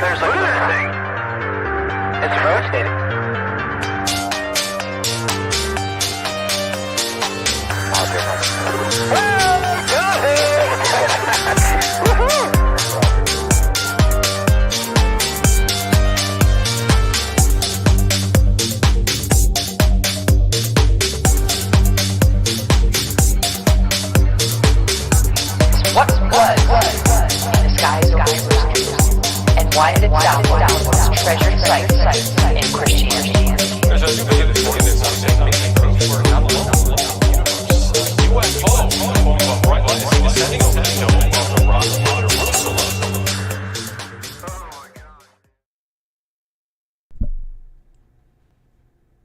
There's look at this thing. It's rotating. Why did it download its treasured sites in Christianity?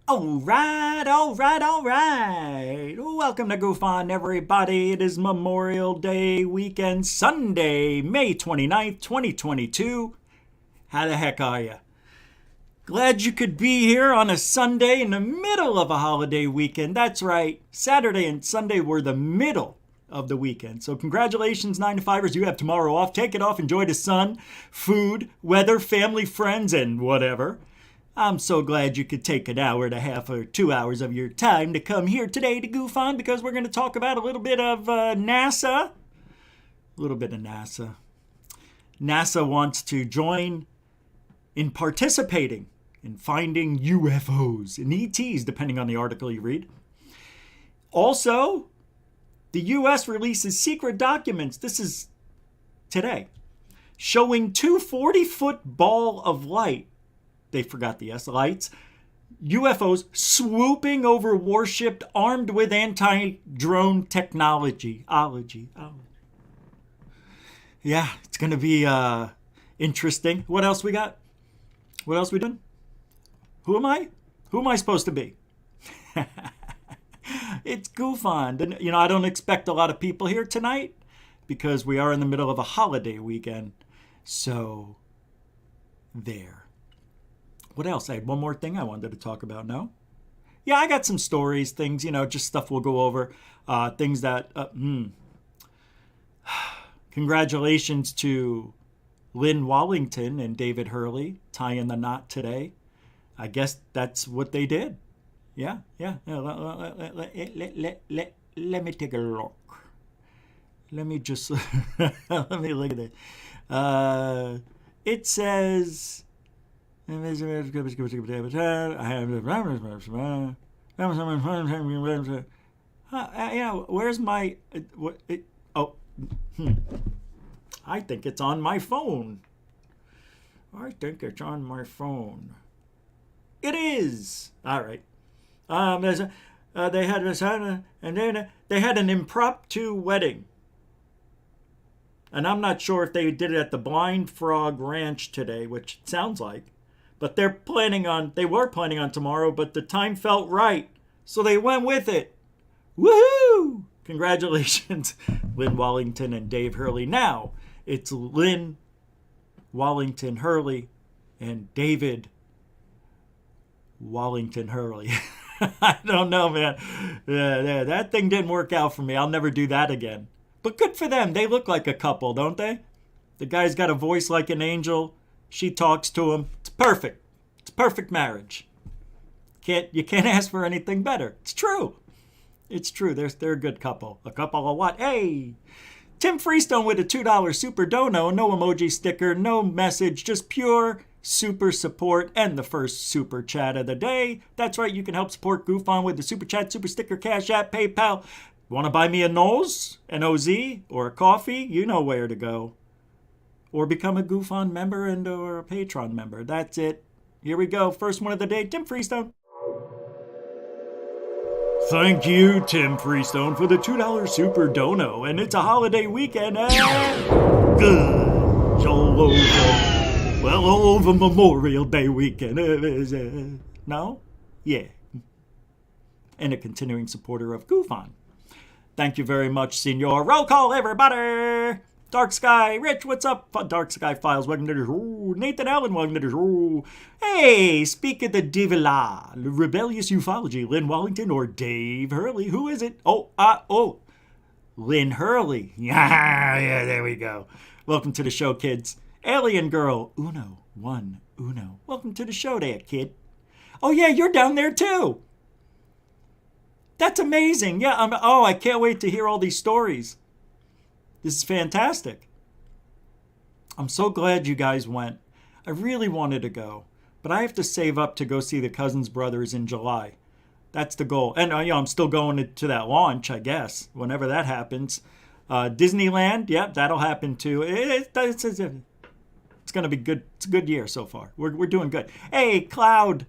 All right. Welcome to Goof On, everybody. It is Memorial Day weekend, Sunday, May 29th, 2022. How the heck are you? Glad you could be here on a Sunday in the middle of a holiday weekend. That's right. Saturday and Sunday were the middle of the weekend. So congratulations, 9-to-5ers. You have tomorrow off. Take it off. Enjoy the sun, food, weather, family, friends, and whatever. I'm so glad you could take an hour and a half or 2 hours of your time to come here today to Goof On, because we're going to talk about a little bit of NASA. A little bit of NASA. NASA wants to join in participating in finding UFOs and ETs, depending on the article you read. Also, the U.S. releases secret documents, this is today, showing two 40-foot ball of light, they forgot the S, lights, UFOs swooping over Warship armed with anti-drone technology. Yeah, it's going to be interesting. What else we got? What else we doing? Who am I? Who am I supposed to be? It's Goof On. You know, I don't expect a lot of people here tonight because we are in the middle of a holiday weekend. So, there. What else? I had one more thing I wanted to talk about, no? Yeah, I got some stories, things, just stuff we'll go over. Things that, Congratulations to Lynn Wallington and David Hurley tying the knot today. I guess that's what they did. Yeah. Let me take a look. Let me just, let me look at it. It says, where's my, I think it's on my phone. It is. All right. They had an impromptu wedding. And I'm not sure if they did it at the Blind Frog Ranch today, which it sounds like. But they were planning on tomorrow, but the time felt right. So they went with it. Woohoo! Congratulations, Lynn Wallington and Dave Hurley. Now, it's Lynn Wallington Hurley and David Wallington Hurley. I don't know, man. That thing didn't work out for me. I'll never do that again. But good for them. They look like a couple, don't they? The guy's got a voice like an angel. She talks to him. It's perfect. It's perfect marriage. You can't ask for anything better. It's true. It's true. They're a good couple. A couple of what? Hey! Tim Freestone with a $2 super dono. No emoji sticker, no message, just pure super support and the first super chat of the day. That's right, you can help support Goof On with the super chat, super sticker, Cash App, PayPal. Want to buy me a Knowles, an OZ, or a coffee? You know where to go. Or become a Goof On member or a Patreon member. That's it. Here we go. First one of the day, Tim Freestone. Thank you, Tim Freestone, for the $2 super dono. And it's a holiday weekend. Good. All over. Well, all over Memorial Day weekend. No? Yeah. And a continuing supporter of Goof On. Thank you very much, senor. Roll call, everybody. Dark Sky, Rich, what's up? Dark Sky Files, welcome to the show. Nathan Allen, welcome to the show. Hey, speak of the Divila, Rebellious Ufology, Lynn Wallington or Dave Hurley. Who is it? Lynn Hurley. Yeah, there we go. Welcome to the show, kids. Alien Girl, Uno. 1 Uno. Welcome to the show there, kid. Oh, yeah, you're down there too. That's amazing. Yeah, I can't wait to hear all these stories. This is fantastic. I'm so glad you guys went. I really wanted to go, but I have to save up to go see the Cousins Brothers in July. That's the goal. And I'm still going to that launch, I guess, whenever that happens. Disneyland, yep, that'll happen too. It's going to be good. It's a good year so far. We're doing good. Hey, Claude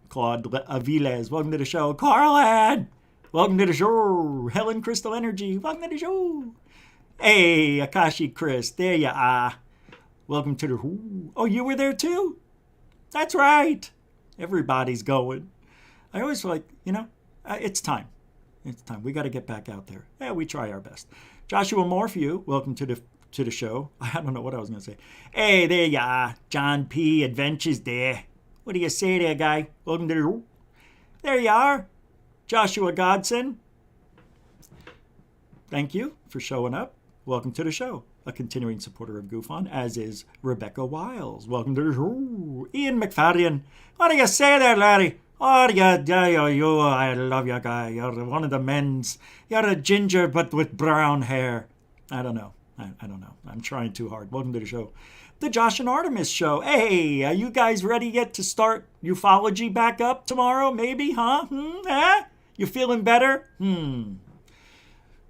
Aviles, welcome to the show. Carlad, welcome to the show. Helen Crystal Energy, welcome to the show. Hey, Akashi Chris, there you are. Welcome to the... Oh, you were there too? That's right. Everybody's going. I always feel like, it's time. It's time. We got to get back out there. Yeah, we try our best. Joshua Morphew, welcome to the show. I don't know what I was going to say. Hey, there you are. John P. Adventures there. What do you say there, guy? Welcome to the... There you are. Joshua Godson. Thank you for showing up. Welcome to the show. A continuing supporter of GoofOn, as is Rebecca Wiles. Welcome to the show. Ian McFadden. What do you say there, laddie? Oh, you, I love you, guy. You're one of the men's. You're a ginger, but with brown hair. I don't know. I don't know. I'm trying too hard. Welcome to the show. The Josh and Artemis show. Hey, are you guys ready yet to start ufology back up tomorrow? Maybe, huh? You feeling better?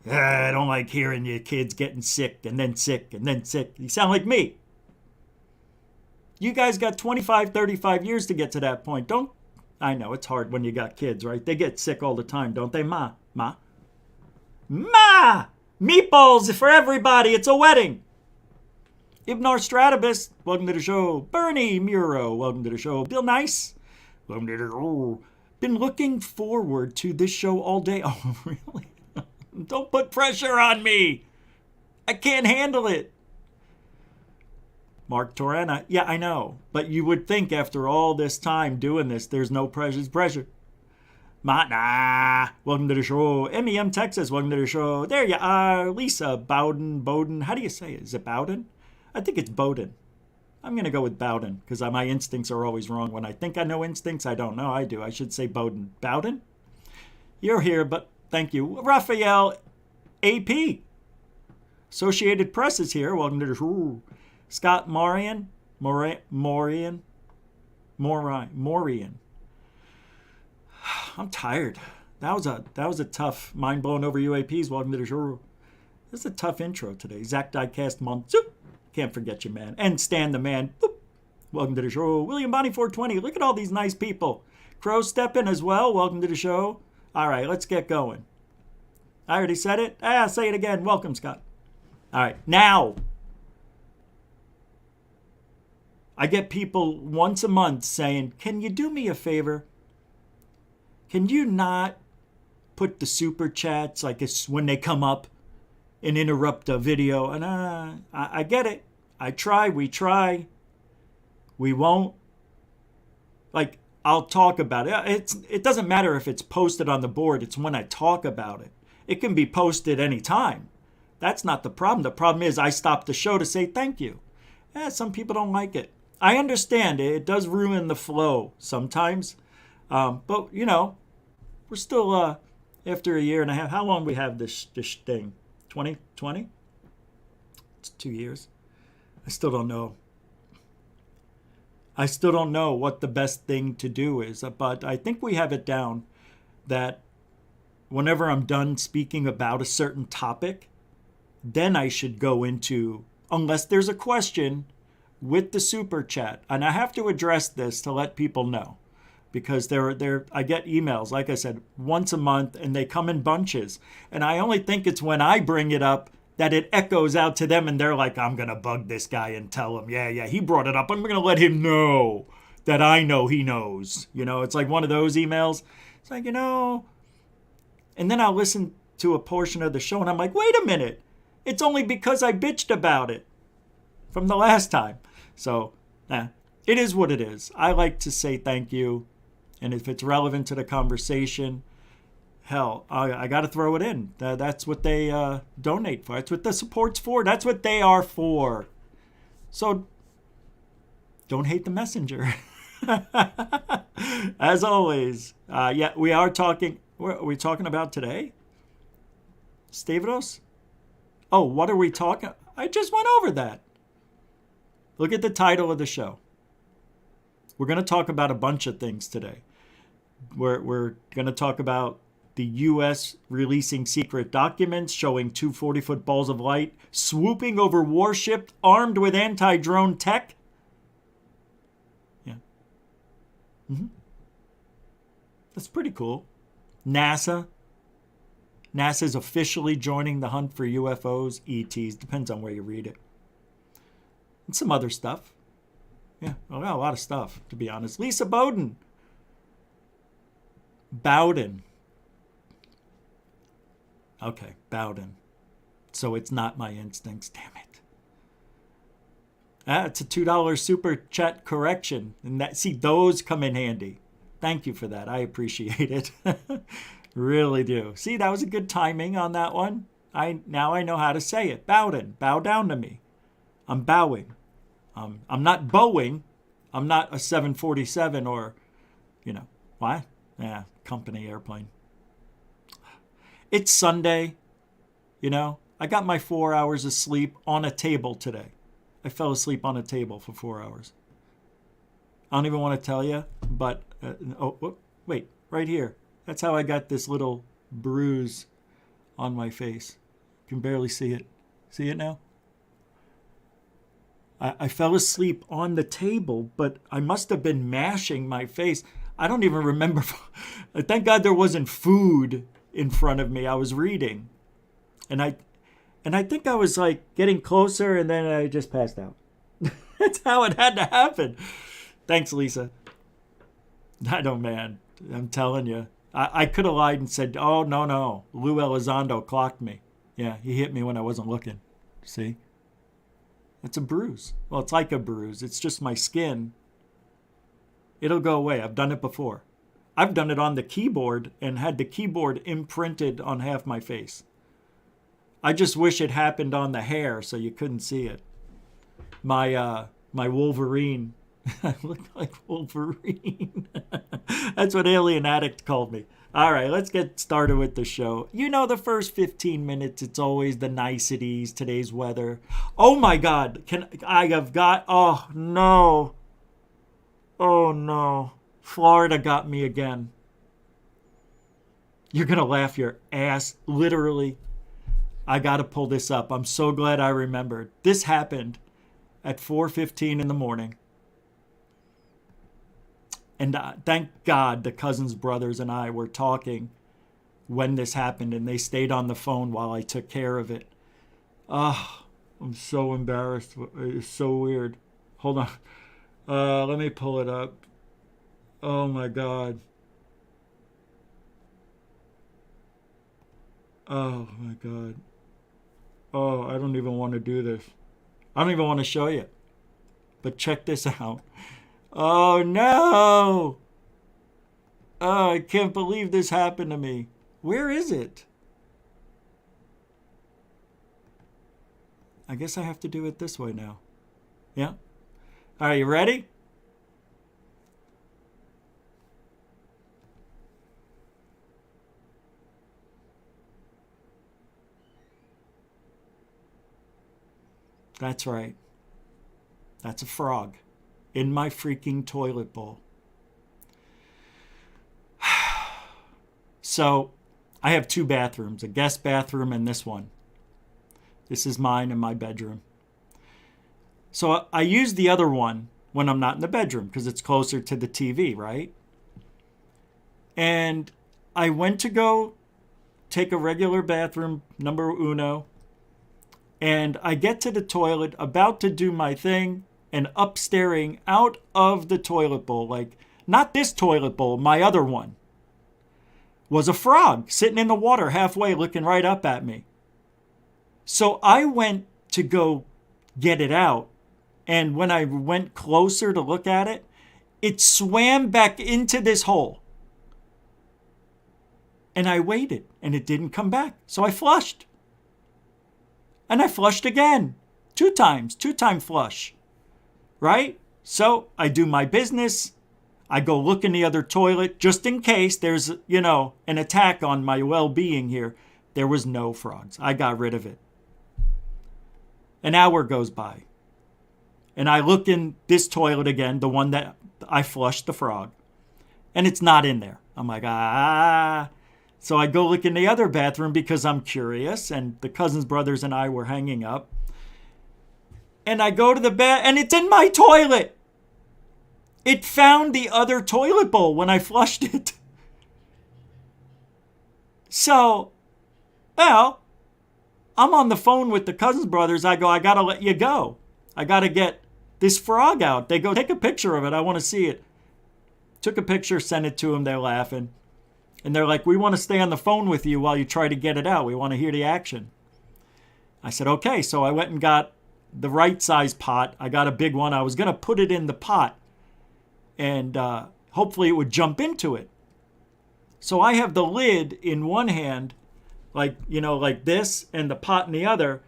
I don't like hearing your kids getting sick and then sick and then sick. You sound like me. You guys got 25, 35 years to get to that point. I know it's hard when you got kids, right? They get sick all the time, don't they? Ma! Meatballs for everybody. It's a wedding. Ibnar Stratabus, welcome to the show. Bernie Muro, welcome to the show. Bill Nice, welcome to the show. Been looking forward to this show all day. Oh, really? Don't put pressure on me. I can't handle it. Mark Torana. Yeah, I know. But you would think after all this time doing this, there's no pressure. Nah. Welcome to the show. MEM Texas, welcome to the show. There you are. Lisa Bowden. How do you say it? Is it Bowden? I think it's Bowden. I'm going to go with Bowden because my instincts are always wrong. When I think I know instincts, I don't know. I do. I should say Bowden. Bowden? You're here, but thank you. Raphael AP. Associated Press is here. Welcome to the show. Scott Morian. I'm tired. That was a tough mind blowing over UAPs. Welcome to the show. This is a tough intro today. Zach Diecast Month. Can't forget you, man. And Stan the Man. Boop. Welcome to the show. William Bonnie 420. Look at all these nice people. Crow stepping as well. Welcome to the show. All right, let's get going. I already said it. Say it again. Welcome, Scott. All right, now. I get people once a month saying, can you do me a favor? Can you not put the super chats like it's when they come up and interrupt a video? And I get it. We try. We won't. Like, I'll talk about it. It doesn't matter if it's posted on the board. It's when I talk about it. It can be posted anytime. That's not the problem. The problem is I stop the show to say thank you. Some people don't like it. I understand it. It does ruin the flow sometimes. But, we're still, after a year and a half. How long we have this thing? 2020? It's 2 years. I still don't know. I still don't know what the best thing to do is. But I think we have it down that whenever I'm done speaking about a certain topic, then I should go into, unless there's a question, with the super chat. And I have to address this to let people know. Because I get emails, like I said, once a month, and they come in bunches. And I only think it's when I bring it up that it echoes out to them, and they're like, I'm going to bug this guy and tell him, yeah, he brought it up. I'm going to let him know that I know he knows. It's like one of those emails. It's like, and then I'll listen to a portion of the show, and I'm like, wait a minute. It's only because I bitched about it from the last time. So, it is what it is. I like to say thank you. And if it's relevant to the conversation, hell, I got to throw it in. That's what they donate for. That's what the support's for. That's what they are for. So Don't hate the messenger. As always. Yeah, we are talking. What are we talking about today? Stavros? Oh, what are we talking? I just went over that. Look at the title of the show. We're going to talk about a bunch of things today. We're going to talk about the U.S. releasing secret documents showing two 40-foot balls of light swooping over warship armed with anti-drone tech. Yeah. That's pretty cool. NASA's officially joining the hunt for UFOs, ETs, depends on where you read it. And some other stuff. Yeah, well, a lot of stuff, to be honest. Lisa Bowden. Okay, Bowden. So it's not my instincts, damn it. It's a $2 super chat correction. And those come in handy. Thank you for that. I appreciate it. Really do. See, that was a good timing on that one. Now I know how to say it. Bowden. Bow down to me. I'm bowing. I'm not bowing. I'm not a 747 or, what? Yeah, company airplane. It's Sunday. I got my 4 hours of sleep on a table today. I fell asleep on a table for 4 hours. I don't even want to tell you, but, wait, right here. That's how I got this little bruise on my face. You can barely see it. See it now? I fell asleep on the table, but I must have been mashing my face. I don't even remember. Thank God there wasn't food in front of me. I was reading. And I think I was like getting closer and then I just passed out. That's how it had to happen. Thanks, Lisa. I don't, man. I'm telling you. I could have lied and said, oh, no. Lou Elizondo clocked me. Yeah, he hit me when I wasn't looking. See? It's a bruise. Well, it's like a bruise. It's just my skin. It'll go away. I've done it before. I've done it on the keyboard and had the keyboard imprinted on half my face. I just wish it happened on the hair so you couldn't see it. My Wolverine. I look like Wolverine. That's what Alien Addict called me. All right, let's get started with the show. The first 15 minutes, it's always the niceties, today's weather. Oh my God, oh no. Florida got me again. You're going to laugh your ass, literally. I got to pull this up. I'm so glad I remembered. This happened at 4:15 in the morning. And thank God the Cousins brothers and I were talking when this happened, and they stayed on the phone while I took care of it. I'm so embarrassed. It's so weird. Hold on. Let me pull it up. Oh, my God. Oh, my God. Oh, I don't even want to do this. I don't even want to show you. But check this out. Oh, no. Oh, I can't believe this happened to me. Where is it? I guess I have to do it this way now. Yeah? Are you ready? That's right. That's a frog in my freaking toilet bowl. So I have two bathrooms, a guest bathroom and this one. This is mine in my bedroom. So I use the other one when I'm not in the bedroom because it's closer to the TV, right? And I went to go take a regular bathroom, number uno, and I get to the toilet, about to do my thing, and up staring out of the toilet bowl, like, not this toilet bowl, my other one, was a frog sitting in the water halfway looking right up at me. So I went to go get it out, and when I went closer to look at it, it swam back into this hole. And I waited, and it didn't come back. So I flushed. And I flushed again. 2 times. 2-time flush. Right? So I do my business. I go look in the other toilet just in case there's, an attack on my well-being here. There was no frogs. I got rid of it. An hour goes by. And I look in this toilet again, the one that I flushed the frog. And it's not in there. I'm like, So I go look in the other bathroom because I'm curious. And the cousins, brothers, and I were hanging up. And I go to the bed, and it's in my toilet. It found the other toilet bowl when I flushed it. So, well, I'm on the phone with the cousins brothers. I go, I got to let you go. I got to get this frog out. They go, take a picture of it. I want to see it. Took a picture, sent it to them. They're laughing. And they're like, we want to stay on the phone with you while you try to get it out. We want to hear the action. I said, okay. So I went and got the right size pot. I got a big one. I was going to put it in the pot. And hopefully it would jump into it. So I have the lid in one hand, like this, and the pot in the other.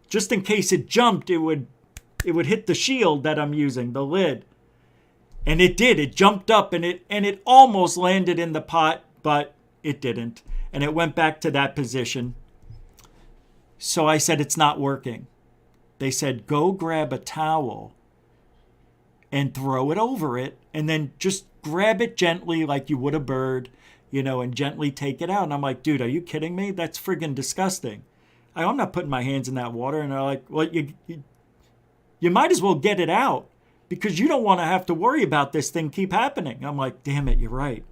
Just in case it jumped, it would hit the shield that I'm using, the lid. And it did. It jumped up and it almost landed in the pot, but it didn't. And it went back to that position. So I said, it's not working. They said, go grab a towel and throw it over it, and then just grab it gently like you would a bird, and gently take it out. And I'm like, dude, are you kidding me? That's friggin' disgusting. I'm not putting my hands in that water. And they're like, well, you might as well get it out because you don't want to have to worry about this thing keep happening. I'm like, damn it, you're right.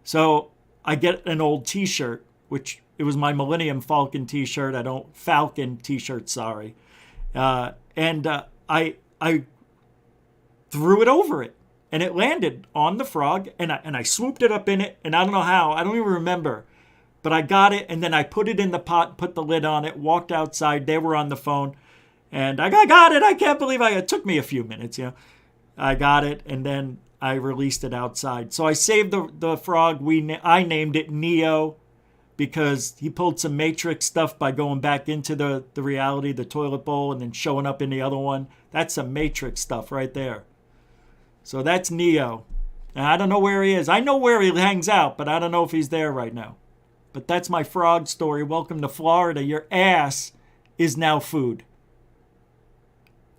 So I get an old t-shirt, which it was my Millennium Falcon t-shirt. Falcon t-shirt, sorry. And I threw it over it, and it landed on the frog, and I swooped it up in it, and I don't know how. I don't even remember. But I got it, and then I put it in the pot, put the lid on it, walked outside. They were on the phone, and I got it. I can't believe it took me a few minutes, I got it, and then I released it outside. So I saved the frog. I named it Neo because he pulled some Matrix stuff by going back into the reality, the toilet bowl, and then showing up in the other one. That's some Matrix stuff right there. So that's Neo. And I don't know where he is. I know where he hangs out, but I don't know if he's there right now. But that's my frog story. Welcome to Florida. Your ass is now food.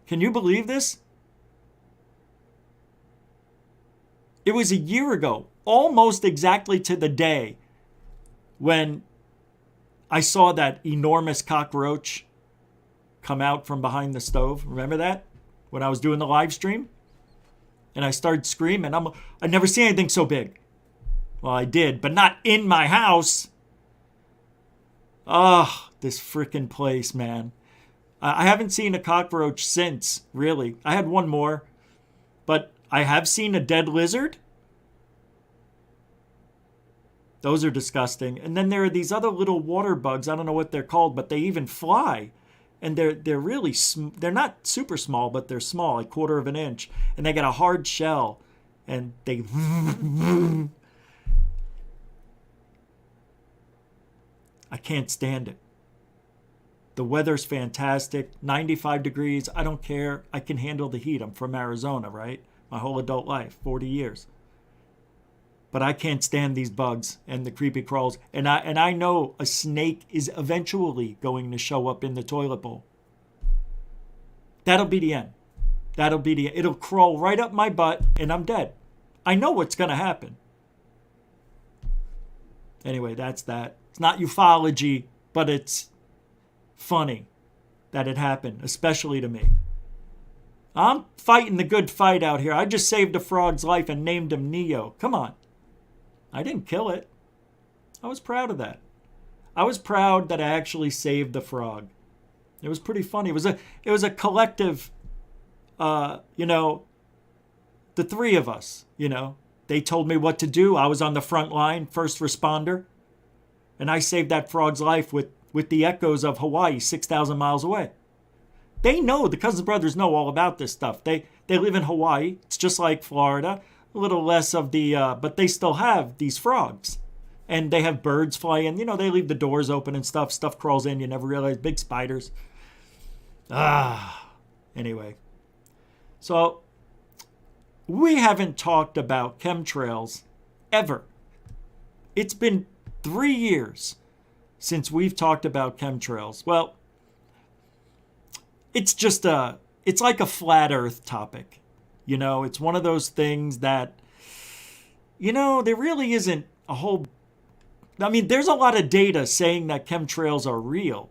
Can you believe this? It was a year ago, almost exactly to the day, when I saw that enormous cockroach come out from behind the stove. Remember that? When I was doing the live stream? And I started screaming. I'd never seen anything so big. Well, I did, but not in my house. Oh, this freaking place, man. I haven't seen a cockroach since, really. I had one more. But I have seen a dead lizard. Those are disgusting. And then there are these other little water bugs. I don't know what they're called, but they even fly. And they're really, they're not super small, but they're small, like 1/4 of an inch. And they got a hard shell. And they... I can't stand it. The weather's fantastic. 95 degrees. I don't care. I can handle the heat. I'm from Arizona, right? My whole adult life, 40 years. But I can't stand these bugs and the creepy crawls. And I know a snake is eventually going to show up in the toilet bowl. That'll be the end. It'll crawl right up my butt and I'm dead. I know what's going to happen. Anyway, that's that. It's not ufology, but it's funny that it happened, especially to me. I'm fighting the good fight out here. I just saved a frog's life and named him Neo. Come on. I didn't kill it. I was proud of that. I was proud that I actually saved the frog. It was pretty funny. It was a collective, the three of us, They told me what to do. I was on the front line, first responder. And I saved that frog's life with the echoes of Hawaii, 6,000 miles away. They know, the Cousins Brothers know all about this stuff. They live in Hawaii. It's just like Florida. A little less of the, but they still have these frogs. And they have birds fly in. They leave the doors open and stuff. Stuff crawls in. You never realize. Big spiders. Anyway. So we haven't talked about chemtrails ever. It's been 3 years since we've talked about chemtrails. Well, it's just it's like a flat earth topic. You know, it's one of those things that, you know, there really isn't a whole, I mean, there's a lot of data saying that chemtrails are real.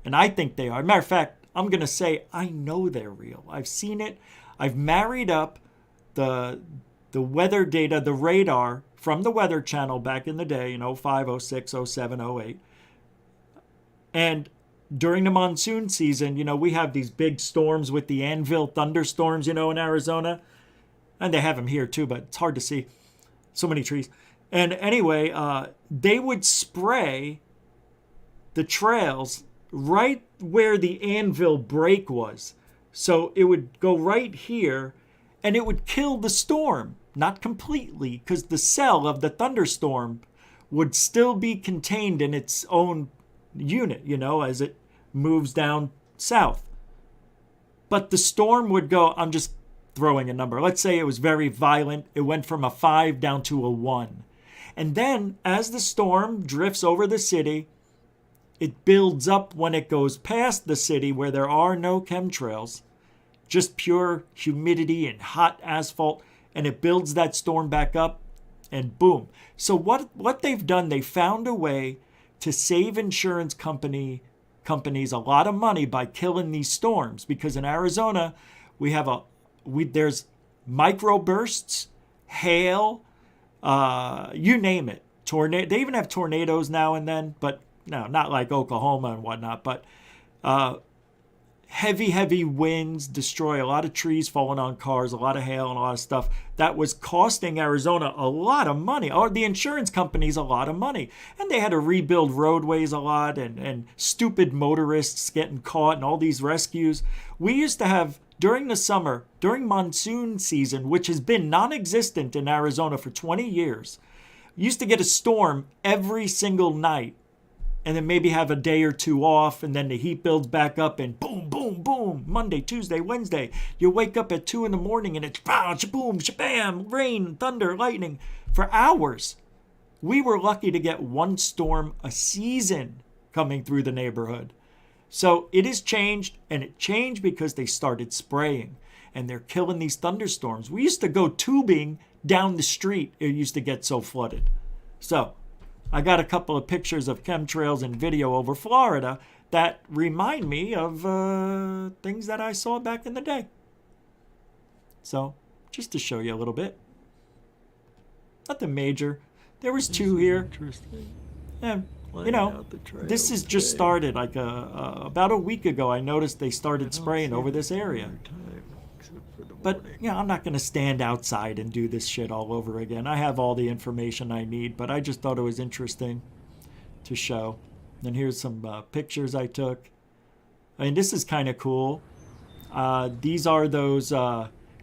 And I think they are. Matter of fact, I'm going to say I know they're real. I've seen it. I've married up the weather data, the radar from the Weather Channel back in the day, in 05, 06, 07, 08. And during the monsoon season, you know, we have these big storms with the anvil thunderstorms, you know, in Arizona. And they have them here too, but it's hard to see. So many trees. And anyway, they would spray the trails right where the anvil break was. So it would go right here and it would kill the storm. Not completely, because the cell of the thunderstorm would still be contained in its own unit, you know, as it moves down south. But the storm would go, I'm just throwing a number. Let's say it was very violent. It went from a 5 down to a 1. And then as the storm drifts over the city, it builds up when it goes past the city where there are no chemtrails, just pure humidity and hot asphalt, and it builds that storm back up, and boom. So what they've done, they found a way to save insurance companies a lot of money by killing these storms, because in Arizona there's microbursts, hail, you name it. They even have tornadoes now and then, but no, not like Oklahoma and whatnot. But heavy winds destroy a lot of trees, falling on cars, a lot of hail, and a lot of stuff that was costing Arizona a lot of money, or the insurance companies a lot of money. And they had to rebuild roadways a lot, and stupid motorists getting caught, and all these rescues. We used to have, during the summer, during monsoon season, which has been non-existent in Arizona for 20 years, we used to get a storm every single night, and then maybe have a day or two off, and then the heat builds back up, and boom, boom, boom, Monday, Tuesday, Wednesday. You wake up at 2 in the morning, and it's bow, shaboom, shabam, rain, thunder, lightning, for hours. We were lucky to get one storm a season coming through the neighborhood. So it has changed, and it changed because they started spraying, and they're killing these thunderstorms. We used to go tubing down the street. It used to get so flooded. So I got a couple of pictures of chemtrails and video over Florida that remind me of things that I saw back in the day. So, just to show you a little bit. Nothing major. There was 2 here. And, you know, this has just started. Like about a week ago, I noticed they started spraying over this area. But, you know, I'm not going to stand outside and do this shit all over again. I have all the information I need, but I just thought it was interesting to show. And here's some pictures I took. I mean, this is kind of cool. These are those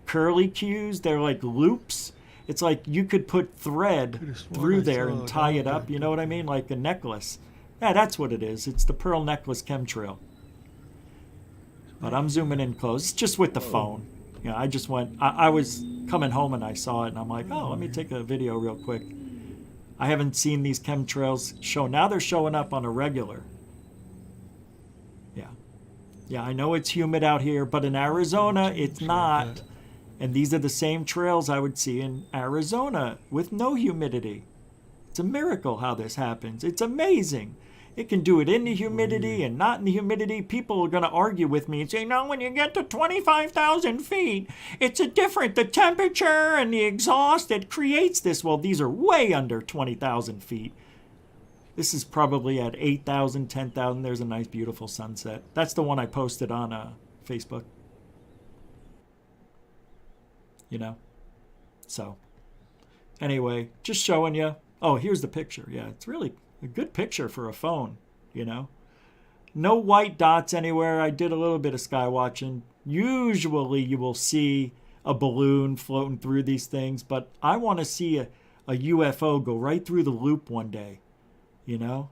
curly cues. They're like loops. It's like you could put thread through there and tie it up. You know what I mean? Like a necklace. Yeah, that's what it is. It's the pearl necklace chemtrail. But I'm zooming in close. It's just with the phone. You know, I just went, I was coming home and I saw it and I'm like, oh, let me take a video real quick. I haven't seen these chemtrails show. Now they're showing up on a regular. Yeah. Yeah, I know it's humid out here, but in Arizona, it's not. And these are the same trails I would see in Arizona with no humidity. It's a miracle how this happens. It's amazing. It can do it in the humidity and not in the humidity. People are going to argue with me and say, no, when you get to 25,000 feet, it's the temperature and the exhaust that creates this. Well, these are way under 20,000 feet. This is probably at 8,000, 10,000. There's a nice, beautiful sunset. That's the one I posted on Facebook. You know? So, anyway, just showing you. Oh, here's the picture. Yeah, it's really a good picture for a phone, you know. No white dots anywhere. I did a little bit of sky watching. Usually you will see a balloon floating through these things, but I want to see a UFO go right through the loop one day, you know.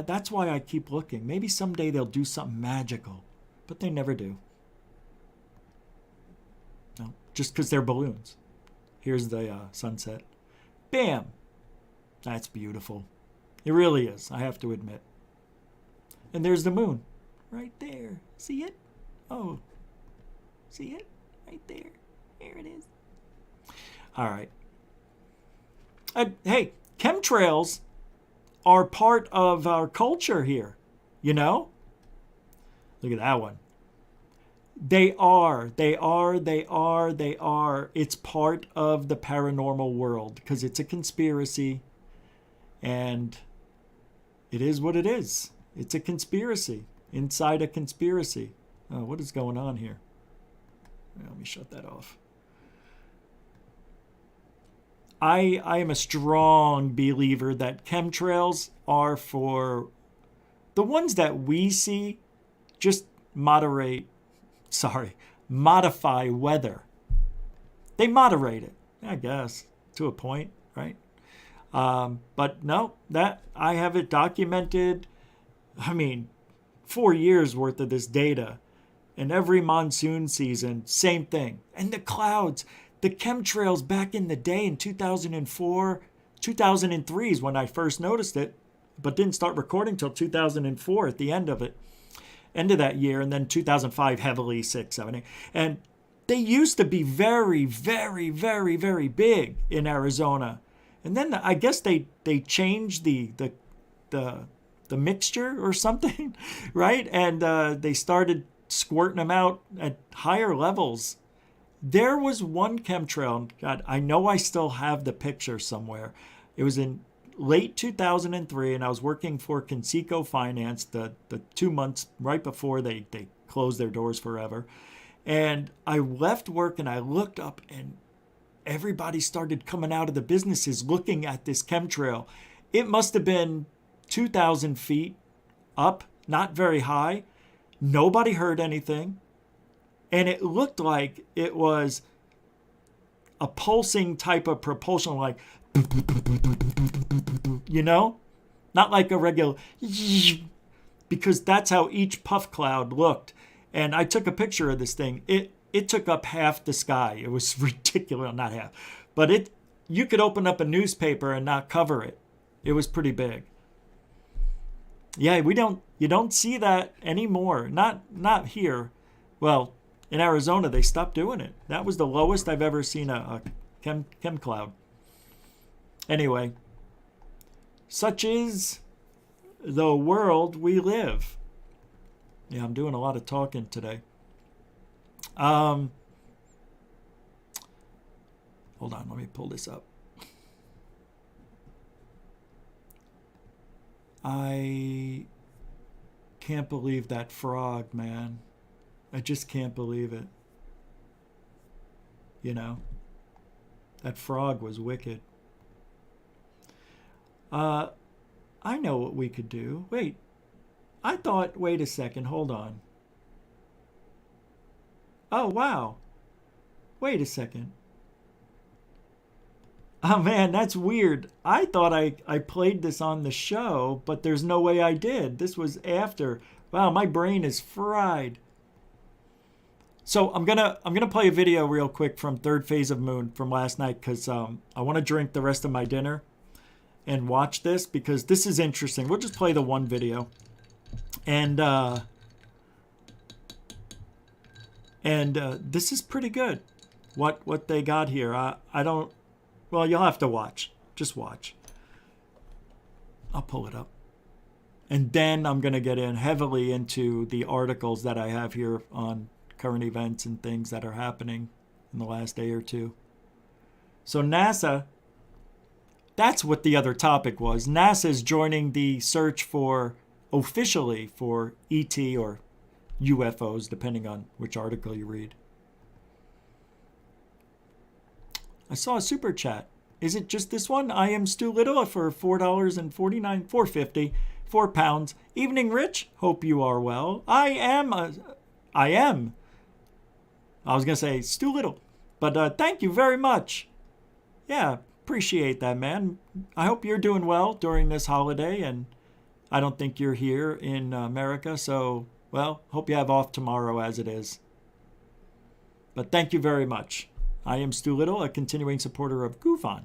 That's why I keep looking. Maybe someday they'll do something magical, but they never do. No, just because they're balloons. Here's the sunset. Bam! That's beautiful. It really is, I have to admit. And there's the moon. Right there. See it? Oh. See it? Right there. There it is. All right. Hey, chemtrails are part of our culture here. You know? Look at that one. They are. It's part of the paranormal world because it's a conspiracy. And it is what it is. It's a conspiracy inside a conspiracy. Oh, what is going on here? Let me shut that off. I am a strong believer that chemtrails are for the ones that we see, just modify weather. They moderate it, I guess, to a point, right? But no, that I have it documented. 4 years worth of this data. And every monsoon season, same thing. And the clouds, the chemtrails back in the day in 2004, 2003 is when I first noticed it, but didn't start recording till 2004 at the end of that year. And then 2005, heavily 6, 7, 8. And they used to be very, very, very, very big in Arizona. And then I guess they changed the mixture or something, right? And they started squirting them out at higher levels. There was one chemtrail, God, I know I still have the picture somewhere. It was in late 2003, and I was working for Conseco Finance the 2 months right before they closed their doors forever. And I left work and I looked up, and everybody started coming out of the businesses looking at this chemtrail. It must have been 2,000 feet up, not very high. Nobody heard anything. And it looked like it was a pulsing type of propulsion, like, you know? Not like a regular, because that's how each puff cloud looked. And I took a picture of this thing. It took up half the sky. It was ridiculous, not half. But you could open up a newspaper and not cover it. It was pretty big. Yeah, you don't see that anymore. Not here. Well, in Arizona, they stopped doing it. That was the lowest I've ever seen a chem cloud. Anyway, such is the world we live. Yeah, I'm doing a lot of talking today. Hold on, let me pull this up. I can't believe that frog, man. I just can't believe it. You know? That frog was wicked. I know what we could do. Wait a second, hold on. Oh, wow. Wait a second. Oh, man, that's weird. I thought I played this on the show, but there's no way I did. This was after. Wow, my brain is fried. So I'm gonna play a video real quick from Third Phase of Moon from last night because I want to drink the rest of my dinner and watch this because this is interesting. We'll just play the one video. And this is pretty good. What they got here. I don't. Well, you'll have to watch. Just watch. I'll pull it up. And then I'm going to get in heavily into the articles that I have here on current events and things that are happening in the last day or two. So NASA, that's what the other topic was. NASA is joining the search officially for ET or UFOs, depending on which article you read. I saw a super chat. Is it just this one? I am Stu Little for $4.49, $4.50, £4. Evening, Rich. Hope you are well. I am. I was going to say Stu Little. But thank you very much. Yeah, appreciate that, man. I hope you're doing well during this holiday. And I don't think you're here in America. So, well, hope you have off tomorrow as it is. But thank you very much. I am Stu Little, a continuing supporter of GoofOn.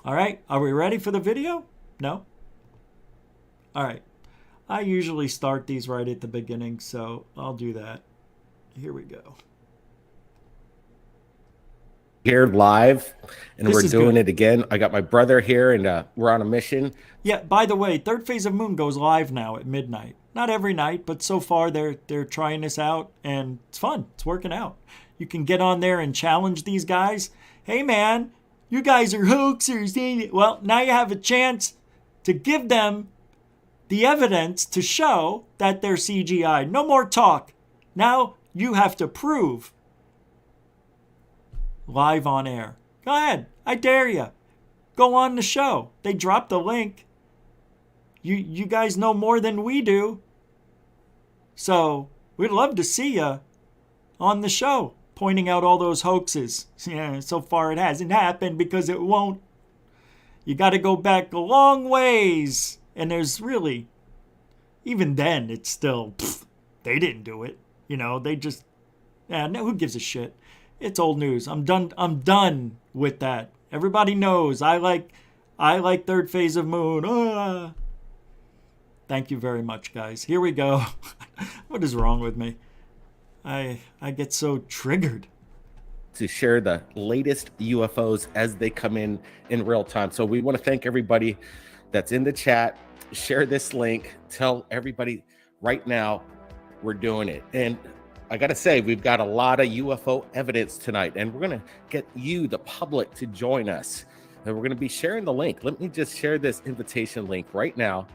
All right, are we ready for the video? No? All right. I usually start these right at the beginning, so I'll do that. Here we go. Here live, and This we're is doing good. it again. I got my brother here, and we're on a mission. Yeah, by the way, Third Phase of Moon goes live now at midnight. Not every night, but so far they're trying this out, and it's fun. It's working out. You can get on there and challenge these guys. Hey, man, you guys are hoaxers, ain't it? Well, now you have a chance to give them the evidence to show that they're CGI. No more talk. Now you have to prove live on air. Go ahead. I dare you. Go on the show. They dropped the link. You guys know more than we do. So we'd love to see you on the show pointing out all those hoaxes. Yeah, so far it hasn't happened because it won't. You got to go back a long ways. And there's really, even then, it's still, they didn't do it. You know, they just, no, who gives a shit? It's old news. I'm done with that. Everybody knows I like Third Phase of Moon. Thank you very much, guys. Here we go. What is wrong with me? I get so triggered. To share the latest UFOs as they come in real time. So we want to thank everybody that's in the chat. Share this link. Tell everybody right now we're doing it. And I got to say, we've got a lot of UFO evidence tonight, and we're going to get you, the public, to join us. And we're going to be sharing the link. Let me just share this invitation link right now.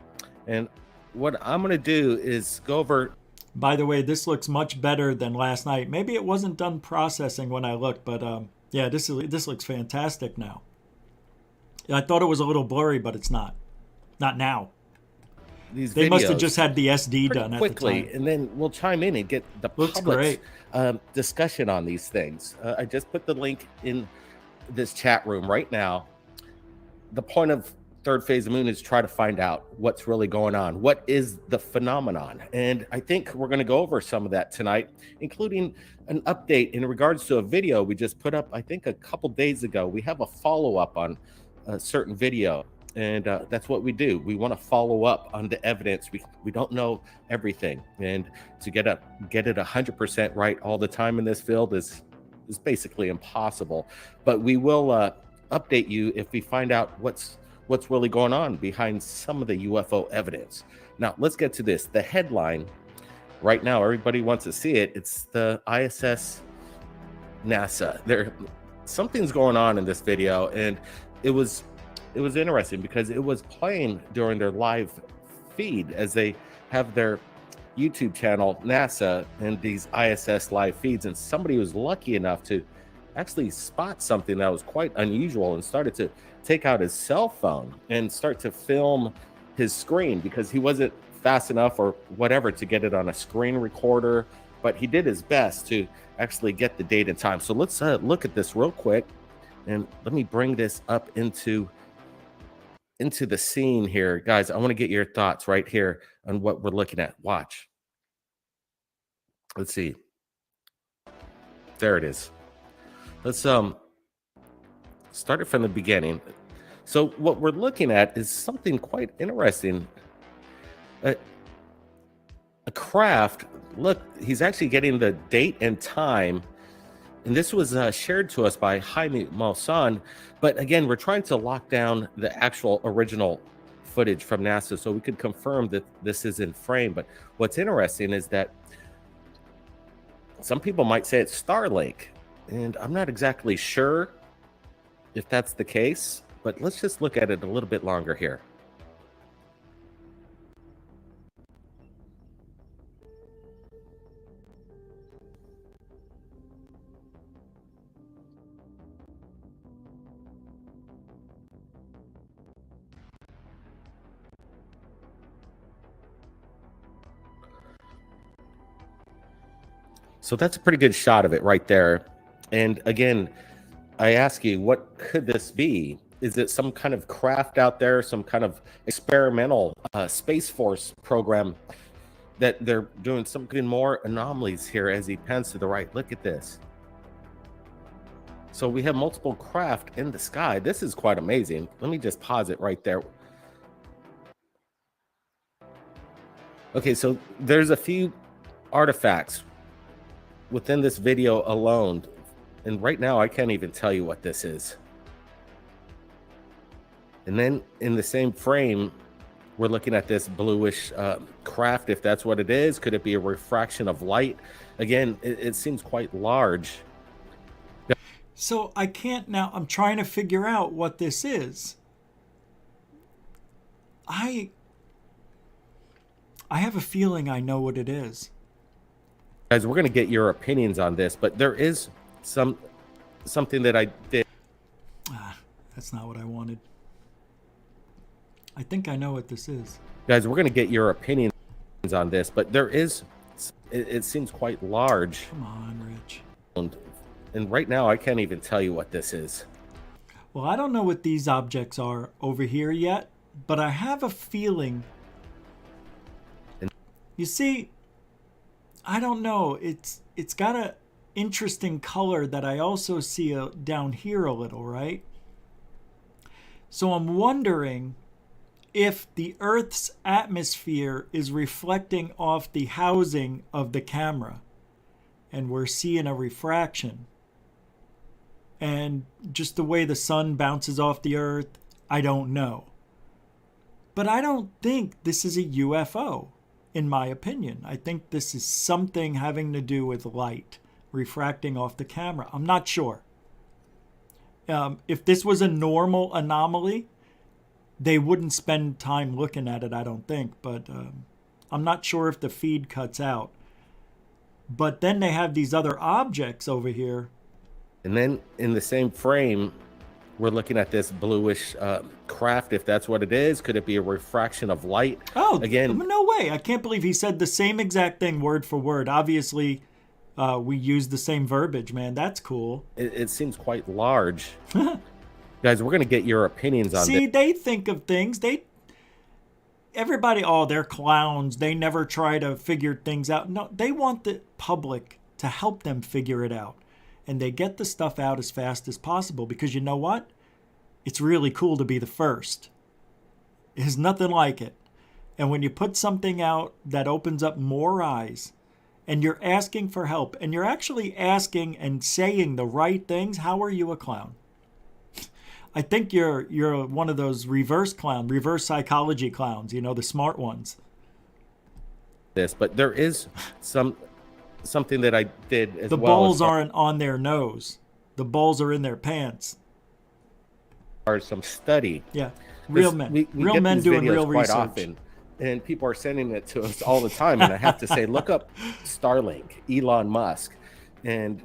And what I'm going to do is go over. By the way, this looks much better than last night. Maybe it wasn't done processing when I looked, but yeah, this looks fantastic now. I thought it was a little blurry, but it's not. Not now. They must have just had the SD done quickly, at the time. and then we'll chime in and get the public's discussion on these things. I just put the link in this chat room right now. The point of Third Phase of Moon is try to find out what's really going on. What is the phenomenon? And I think we're going to go over some of that tonight, including an update in regards to a video we just put up, I think, a couple days ago. We have a follow-up on a certain video. And that's what we do. We want to follow up on the evidence. We don't know everything, and to get it 100% right all the time in this field is basically impossible. But we will update you if we find out what's really going on behind some of the UFO evidence. Now let's get to this. The headline right now, everybody wants to see it. It's the ISS, NASA. Something's going on in this video, and it was interesting because it was playing during their live feed as they have their YouTube channel, NASA, and these ISS live feeds. And somebody was lucky enough to actually spot something that was quite unusual and started to take out his cell phone and start to film his screen because he wasn't fast enough or whatever to get it on a screen recorder. But he did his best to actually get the date and time. So let's look at this real quick. And let me bring this up into the scene here. Guys, I want to get your thoughts right here on what we're looking at. Watch. Let's see. There it is. Let's start it from the beginning. So what we're looking at is something quite interesting. A craft, look, he's actually getting the date and time. And this was shared to us by Jaime Maussan. But again, we're trying to lock down the actual original footage from NASA so we could confirm that this is in frame. But what's interesting is that some people might say it's Starlink. And I'm not exactly sure if that's the case. But let's just look at it a little bit longer here. So that's a pretty good shot of it right there. And again, I ask you, what could this be? Is it some kind of craft out there, some kind of experimental Space Force program that they're doing something more anomalies here as he pans to the right. Look at this. So we have multiple craft in the sky. This is quite amazing. Let me just pause it right there. Okay, so there's a few artifacts within this video alone, and right now I can't even tell you what this is. And then in the same frame, we're looking at this bluish craft, if that's what it is. Could it be a refraction of light? Again, it seems quite large. So I can't now, I'm trying to figure out what this is. I have a feeling I know what it is. Guys, we're going to get your opinions on this, but there is something that I did. That's not what I wanted. I think I know what this is. Guys, we're going to get your opinions on this, but there is, it seems quite large. Come on, Rich. And right now I can't even tell you what this is. Well, I don't know what these objects are over here yet, but I have a feeling. You see, I don't know. It's got a interesting color that I also see down here a little, right? So I'm wondering if the Earth's atmosphere is reflecting off the housing of the camera and we're seeing a refraction. And just the way the sun bounces off the Earth, I don't know. But I don't think this is a UFO, in my opinion. I think this is something having to do with light refracting off the camera. I'm not sure. If this was a normal anomaly, they wouldn't spend time looking at it, I don't think. But I'm not sure if the feed cuts out. But then they have these other objects over here. And then in the same frame, we're looking at this bluish craft, if that's what it is. Could it be a refraction of light? Oh, again, no way. I can't believe he said the same exact thing word for word. Obviously, we used the same verbiage, man. That's cool. It seems quite large. Guys, we're going to get your opinions on this. See, they think of things. Everybody, oh, they're clowns. They never try to figure things out. No, they want the public to help them figure it out. And they get the stuff out as fast as possible because you know what? It's really cool to be the first. There's nothing like it. And when you put something out that opens up more eyes and you're asking for help and you're actually asking and saying the right things, how are you a clown? I think you're one of those reverse psychology clowns, you know, the smart ones. But there is something that I did as well. The balls aren't on their nose. The balls are in their pants. Or some study. Yeah, real men. Real men doing real research. Often, and people are sending it to us all the time. And I have to say, look up Starlink, Elon Musk. And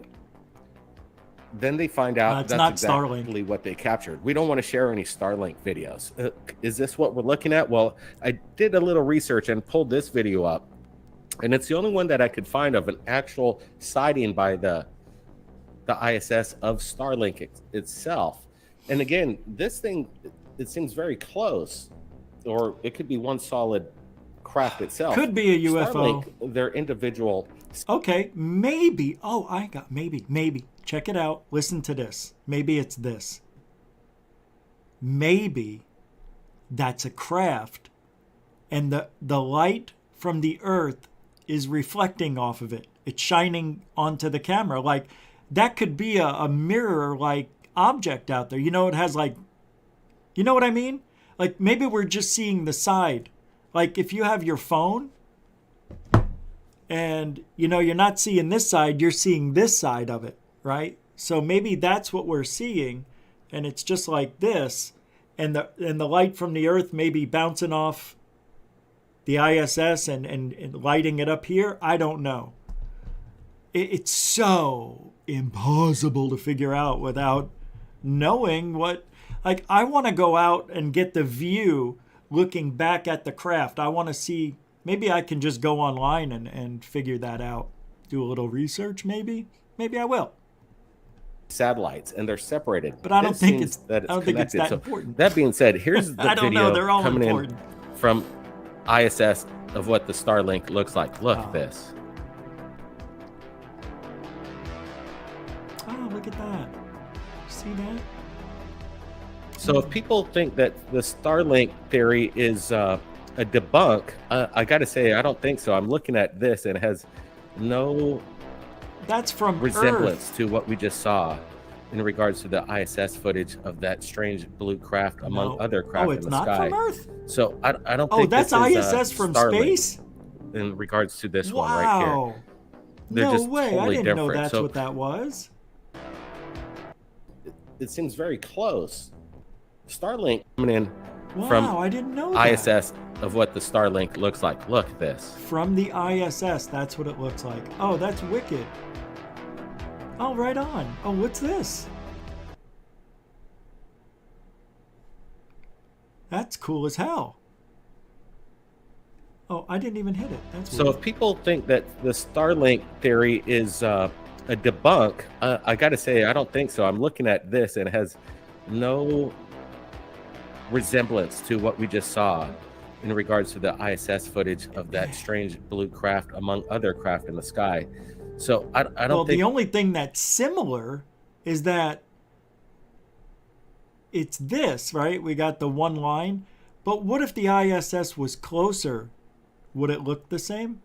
then they find out that's exactly Starlink. What they captured. We don't want to share any Starlink videos. Is this what we're looking at? Well, I did a little research and pulled this video up. And it's the only one that I could find of an actual sighting by the ISS of Starlink itself. And again, this thing, it seems very close, or it could be one solid craft itself. Could be a UFO. Starlink, they're individual. Okay, maybe. Oh, I got maybe. Check it out. Listen to this. Maybe it's this. Maybe that's a craft, and the light from the Earth is reflecting off of it. It's shining onto the camera. Like, that could be a mirror-like object out there. You know, it has like, you know what I mean? Like, maybe we're just seeing the side. Like, if you have your phone and, you know, you're not seeing this side, you're seeing this side of it, right? So maybe that's what we're seeing, and it's just like this, and the light from the Earth may be bouncing off the ISS and lighting it up here. I don't know. It's so impossible to figure out without knowing what. Like, I want to go out and get the view looking back at the craft. I want to see. Maybe I can just go online and figure that out. Do a little research, maybe. Maybe I will. Satellites, and they're separated. But I don't think it's that connected. important. That being said, here's the I don't video know. They're all coming important. in from ISS of what the Starlink looks like. Look at this. Oh, look at that. See that? So if people think that the Starlink theory is a debunk, I got to say, I don't think so. I'm looking at this and it has no That's from resemblance Earth. to what we just saw in regards to the ISS footage of that strange blue craft among other craft in the sky. Oh, it's not from Earth? So I don't Oh, think that's this is, ISS from Starlink space? in regards to this one right here. They're No just way. totally I didn't know different. that's So what that was. it seems very close. Starlink coming in Wow, from I didn't know that. ISS of what the Starlink looks like. Look at this. From the ISS, that's what it looks like. Oh, that's wicked. Oh, right on. Oh, what's this? That's cool as hell. Oh, I didn't even hit it. That's So weird. if people think that the Starlink theory is a debunk, I got to say, I don't think so. I'm looking at this and it has no resemblance to what we just saw in regards to the ISS footage of that strange blue craft among other craft in the sky. So I don't Well, think the only thing that's similar is that it's this, right? We got the one line. But what if the ISS was closer? Would it look the same?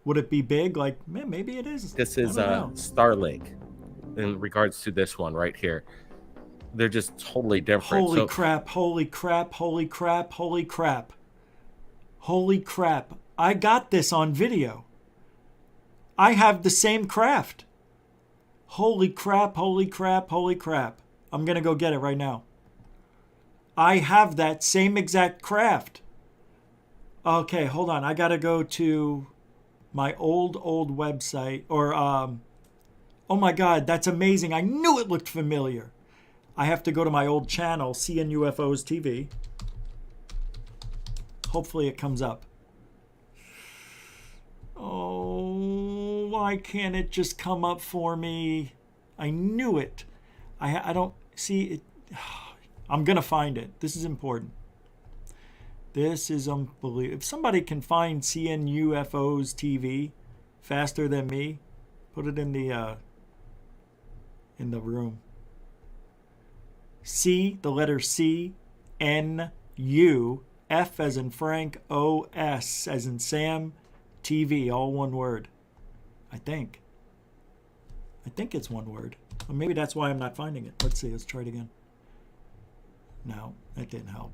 Would it be big? Like, man, maybe it is. this is I don't know. Starlink in regards to this one right here. They're just totally different. Holy So crap, holy crap, holy crap, holy crap. Holy crap. I got this on video. I have the same craft. Holy crap, holy crap, holy crap. I'm going to go get it right now. I have that same exact craft. Okay, hold on. I got to go to my old website or oh my god, that's amazing. I knew it looked familiar. I have to go to my old channel, CN UFOs TV. Hopefully it comes up. Oh, why can't it just come up for me? I knew it. I don't see it. I'm going to find it. This is important. This is unbelievable. If somebody can find CN UFOs TV faster than me, put it in the room. C, the letter C, N, U, F as in Frank, O, S as in Sam, TV, all one word. I think it's one word. Or maybe that's why I'm not finding it. Let's see. Let's try it again. No, that didn't help.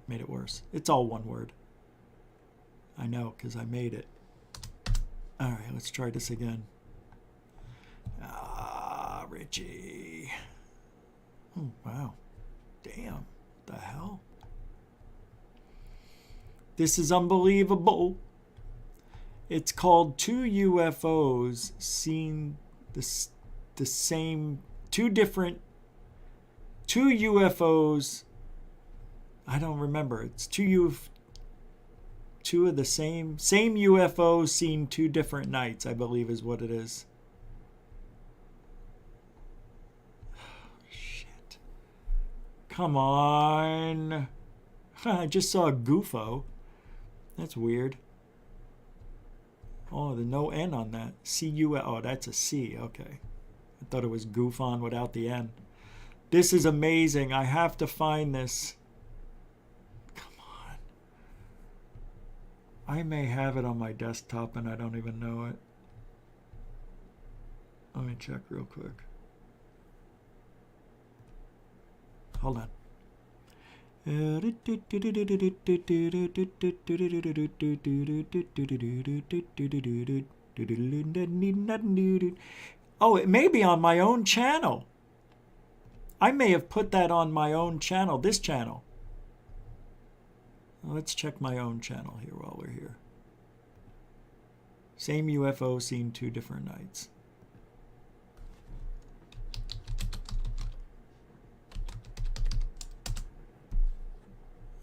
Made it worse. It's all one word. I know, because I made it. All right, let's try this again. Ah, Richie. Oh, wow. Damn. What the hell? This is unbelievable. It's called Two UFOs Seen the Same... Two UFOs... I don't remember. It's two of the same UFOs seen two different nights, I believe is what it is. Shit. Come on. I just saw a GUFO. That's weird. Oh, there's no N on that. Oh, that's a C. Okay. I thought it was goof on without the N. This is amazing. I have to find this. Come on. I may have it on my desktop and I don't even know it. Let me check real quick. Hold on. Oh, it may be on my own channel. I may have put that on my own channel, this channel. Let's check my own channel here while we're here. Same UFO seen two different nights.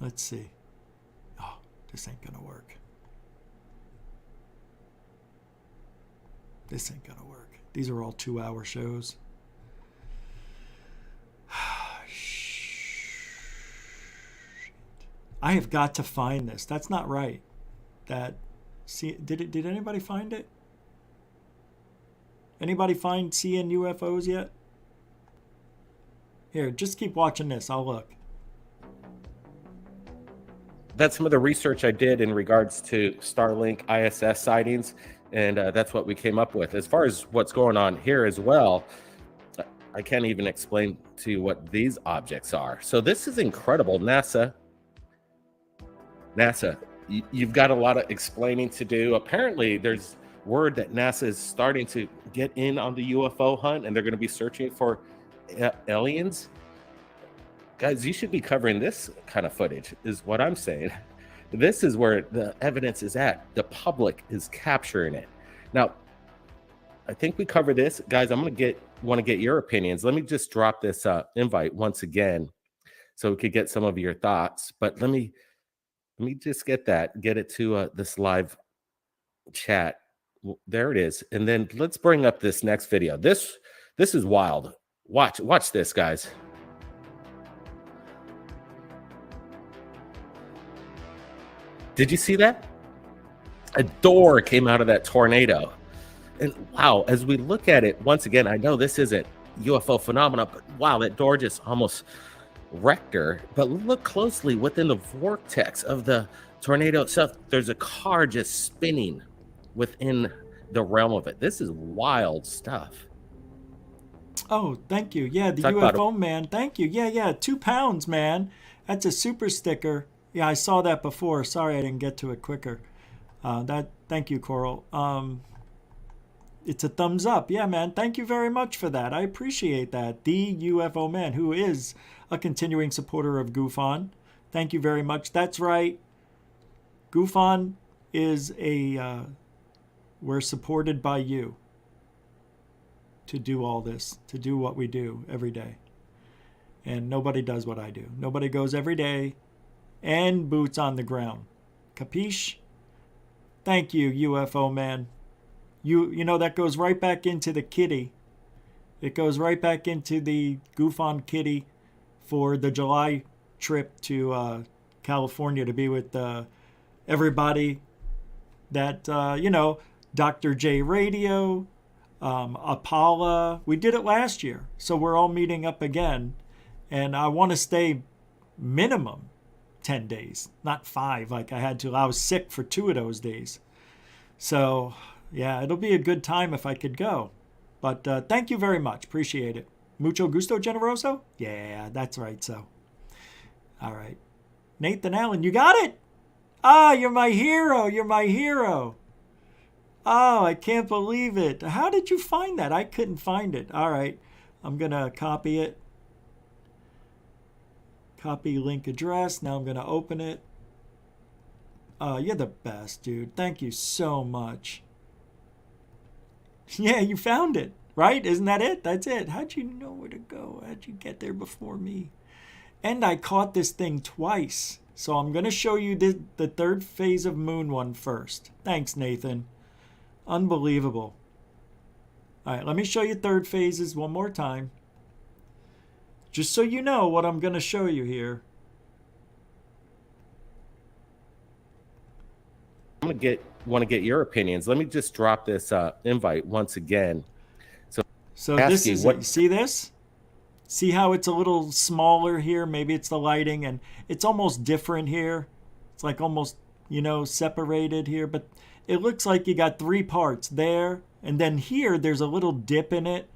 Let's see. Oh, this ain't gonna work. This ain't gonna work. These are all 2-hour shows. I have got to find this. That's not right. Did anybody find it? Anybody find seeing UFOs yet? Here, just keep watching this. I'll look. That's some of the research I did in regards to Starlink ISS sightings, and that's what we came up with. As far as what's going on here as well, I can't even explain to you what these objects are. So this is incredible. NASA, you've got a lot of explaining to do. Apparently, there's word that NASA is starting to get in on the UFO hunt, and they're going to be searching for aliens. Guys, you should be covering this kind of footage, is what I'm saying. This is where the evidence is at. The public is capturing it. Now, I think we cover this. Guys, I'm want to get your opinions. Let me just drop this invite once again so we could get some of your thoughts. But let me just get it to this live chat. There it is. And then let's bring up this next video. This is wild. Watch this, guys. Did you see that? A door came out of that tornado. And wow, as we look at it, once again, I know this isn't UFO phenomena, but wow, that door just almost wrecked her. But look closely within the vortex of the tornado itself. There's a car just spinning within the realm of it. This is wild stuff. Oh, thank you. Yeah, the UFO man. Thank you. Yeah. 2 pounds, man. That's a super sticker. Yeah, I saw that before. Sorry I didn't get to it quicker. Thank you, Coral. It's a thumbs up. Yeah, man. Thank you very much for that. I appreciate that. The UFO man, who is a continuing supporter of GoofOn. Thank you very much. That's right. GoofOn is we're supported by you to do all this, to do what we do every day. And nobody does what I do. Nobody goes every day and boots on the ground. Capiche? Thank you, UFO man. You know, that goes right back into the kitty. It goes right back into the GoofOn kitty for the July trip to California to be with everybody that, Dr. J Radio, Apollo. We did it last year. So we're all meeting up again. And I want to stay minimum 10 days, not 5 like I had to. I was sick for 2 of those days. So, yeah, it'll be a good time if I could go. But thank you very much. Appreciate it. Mucho gusto, Generoso? Yeah, that's right, so. All right. Nathan Allen, you got it? Ah, you're my hero. You're my hero. Oh, I can't believe it. How did you find that? I couldn't find it. All right. I'm going to copy it. Copy link address. Now I'm going to open it. You're the best, dude. Thank you so much. Yeah, you found it, right? Isn't that it? That's it. How'd you know where to go? How'd you get there before me? And I caught this thing twice. So I'm going to show you the third phase of moon one first. Thanks, Nathan. Unbelievable. All right, let me show you third phases one more time. Just so you know what I'm going to show you here. I'm going to want to get your opinions. Let me just drop this invite once again. So this is it. You see this? See how it's a little smaller here? Maybe it's the lighting, and it's almost different here. It's like almost, separated here, but it looks like you got 3 parts there, and then here there's a little dip in it,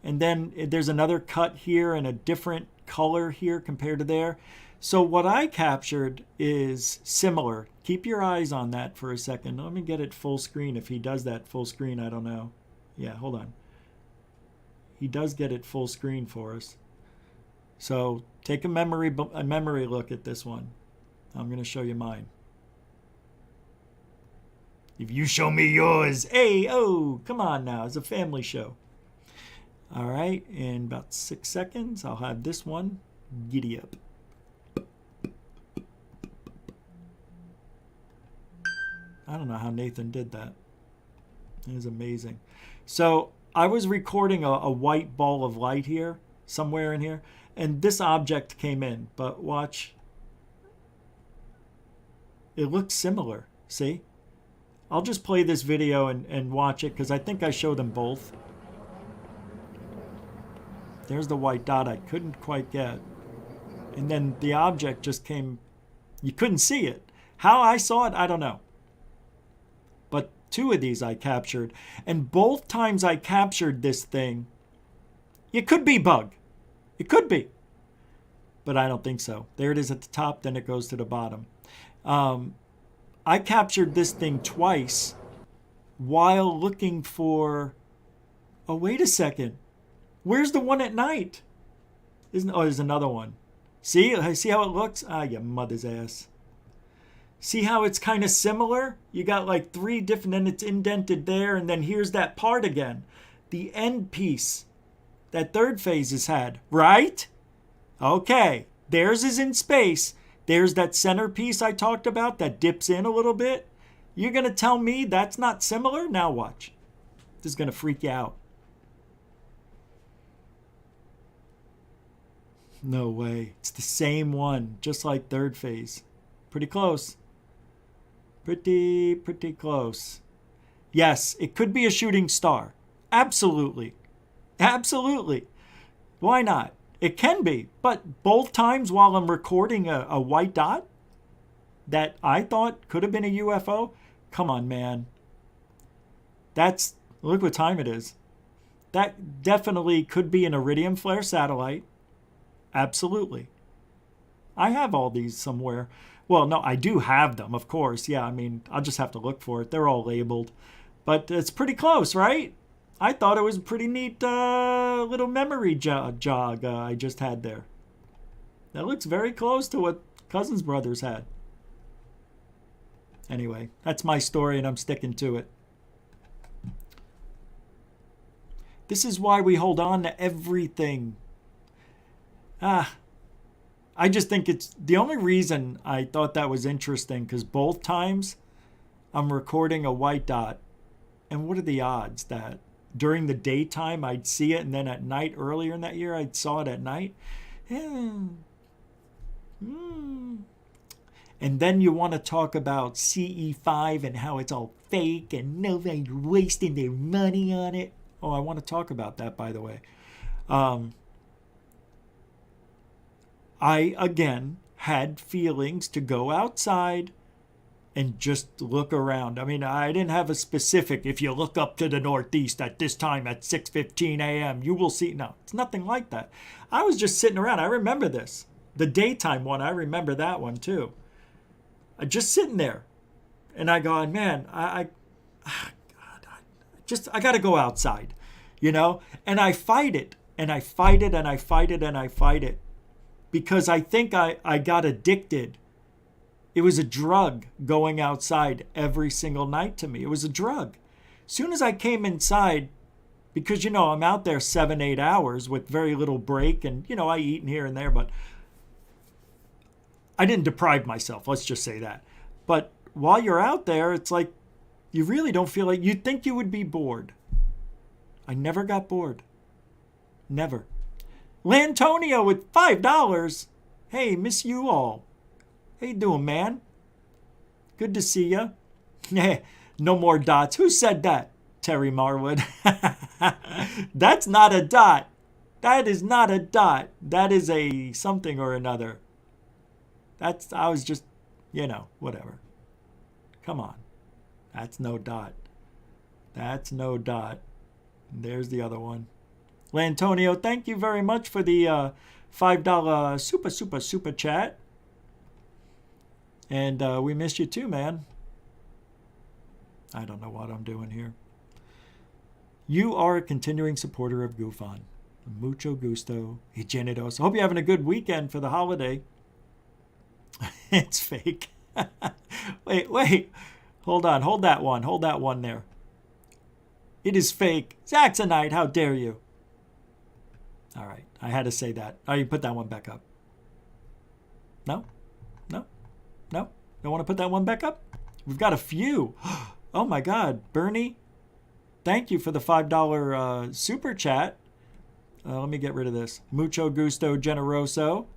and then there's another cut here and a different color here compared to there. So what I captured is similar. Keep your eyes on that for a second. Let me get it full screen. If he does that full screen, I don't know. Yeah, hold on. He does get it full screen for us. So take a memory look at this one. I'm going to show you mine. If you show me yours, hey, oh, come on now. It's a family show. All right, in about 6 seconds, I'll have this one. Giddy up. I don't know how Nathan did that. It is amazing. So I was recording a white ball of light here, somewhere in here, and this object came in. But watch. It looks similar. See? I'll just play this video and watch it because I think I show them both. There's the white dot I couldn't quite get. And then the object just came. You couldn't see it. How I saw it, I don't know. But 2 of these I captured. And both times I captured this thing, it could be bug. It could be. But I don't think so. There it is at the top, then it goes to the bottom. I captured this thing twice while looking for... Oh, wait a second. Where's the one at night? There's another one. See how it looks? Ah, you mother's ass. See how it's kind of similar? You got like 3 different, and it's indented there, and then here's that part again. The end piece that third phase has had, right? Okay, theirs is in space. There's that centerpiece I talked about that dips in a little bit. You're going to tell me that's not similar? Now watch. This is going to freak you out. No way. It's the same one, just like third phase. Pretty close. Pretty close. Yes, it could be a shooting star. Absolutely. Absolutely. Why not? It can be, but both times while I'm recording a white dot that I thought could have been a UFO, come on, man. Look what time it is. That definitely could be an Iridium flare satellite. Absolutely. I have all these somewhere. Well, no, I do have them, of course. Yeah, I mean, I'll just have to look for it. They're all labeled. But it's pretty close, right? I thought it was a pretty neat little memory jog I just had there. That looks very close to what Cousins Brothers had. Anyway, that's my story and I'm sticking to it. This is why we hold on to everything. I just think it's the only reason I thought that was interesting because both times I'm recording a white dot. And what are the odds that during the daytime I'd see it and then at night earlier in that year I saw it at night? And then you want to talk about CE5 and how it's all fake and nobody's wasting their money on it. Oh, I want to talk about that, by the way. I, again, had feelings to go outside and just look around. I mean, I didn't have a specific, if you look up to the northeast at this time at 6:15 a.m., you will see. No, it's nothing like that. I was just sitting around. I remember this. The daytime one, I remember that one too. I just sitting there. And I go, man, I got to go outside, you know? And I fight it. And I fight it and I fight it and I fight it. Because I think I got addicted. It was a drug going outside every single night to me. It was a drug. As soon as I came inside, because, you know, I'm out there 7-8 hours with very little break. And, you know, I eat in here and there, but I didn't deprive myself. Let's just say that. But while you're out there, it's like you really don't feel like you'd think you would be bored. I never got bored. Never. Lantonio with $5. Hey, miss you all. How you doing, man? Good to see ya. No more dots. Who said that? Terry Marwood. That's not a dot. That is not a dot. That is a something or another. I was just, you know, whatever. Come on. That's no dot. That's no dot. There's the other one. Lantonio, thank you very much for the $5 super chat. And we missed you too, man. I don't know what I'm doing here. You are a continuing supporter of GoofOn. Mucho gusto. Higienidos. Hope you're having a good weekend for the holiday. It's fake. Wait. Hold on. Hold that one. Hold that one there. It is fake. Saxonite, how dare you? All right. I had to say that. Oh, you put that one back up. No? Don't want to put that one back up? We've got a few. Oh, my God. Bernie, thank you for the $5 super chat. Let me get rid of this. Mucho gusto generoso.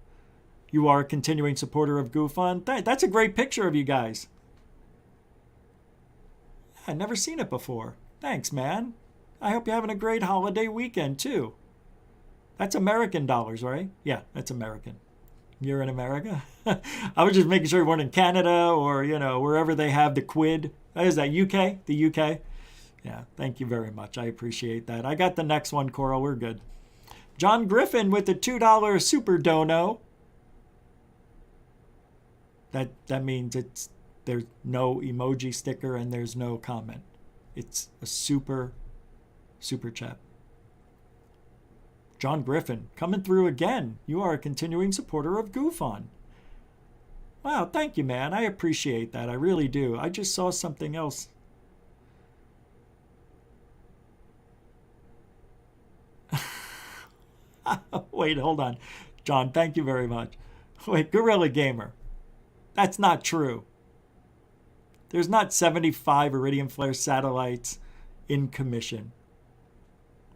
You are a continuing supporter of GoFund. That's a great picture of you guys. I've never seen it before. Thanks, man. I hope you're having a great holiday weekend, too. That's American dollars, right? Yeah, that's American. You're in America? I was just making sure you weren't in Canada or, wherever they have the quid. Is that UK? The UK? Yeah, thank you very much. I appreciate that. I got the next one, Coral. We're good. John Griffin with the $2 super dono. That means there's no emoji sticker and there's no comment. It's a super chat. John Griffin, coming through again. You are a continuing supporter of GoFund. Wow, thank you, man. I appreciate that. I really do. I just saw something else. Wait, hold on. John, thank you very much. Wait, Gorilla Gamer. That's not true. There's not 75 Iridium Flare satellites in commission.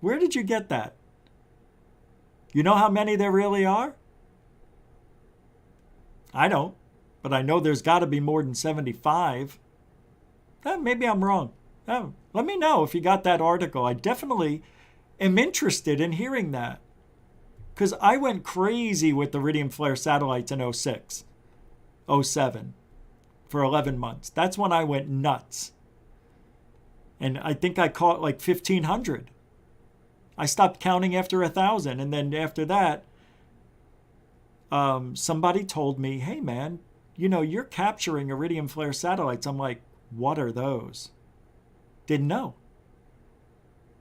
Where did you get that? You know how many there really are? I don't, but I know there's got to be more than 75. Maybe I'm wrong. Let me know if you got that article. I definitely am interested in hearing that. Because I went crazy with the Iridium Flare satellites in 06, 07, for 11 months. That's when I went nuts. And I think I caught like 1,500. I stopped counting after 1,000. And then after that, somebody told me, hey, man, you're capturing Iridium Flare satellites. I'm like, what are those? Didn't know.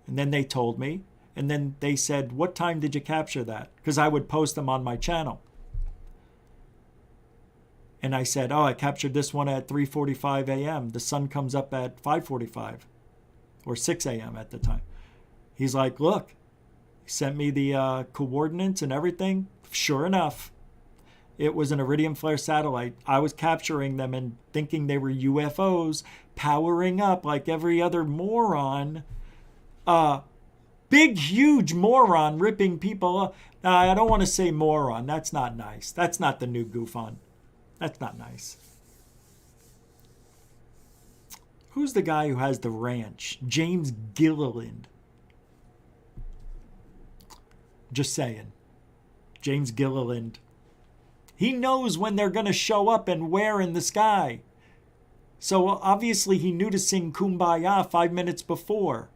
And then they told me. And then they said, what time did you capture that? Because I would post them on my channel. And I said, I captured this one at 3:45 a.m. The sun comes up at 5:45 or 6 a.m. at the time. He's like, look, he sent me the coordinates and everything. Sure enough, it was an Iridium Flare satellite. I was capturing them and thinking they were UFOs, powering up like every other moron. Big, huge moron ripping people up. I don't want to say moron. That's not nice. That's not the new GoFund. That's not nice. Who's the guy who has the ranch? James Gilliland. Just saying. James Gilliland. He knows when they're going to show up and where in the sky. So obviously he knew to sing Kumbaya 5 minutes before.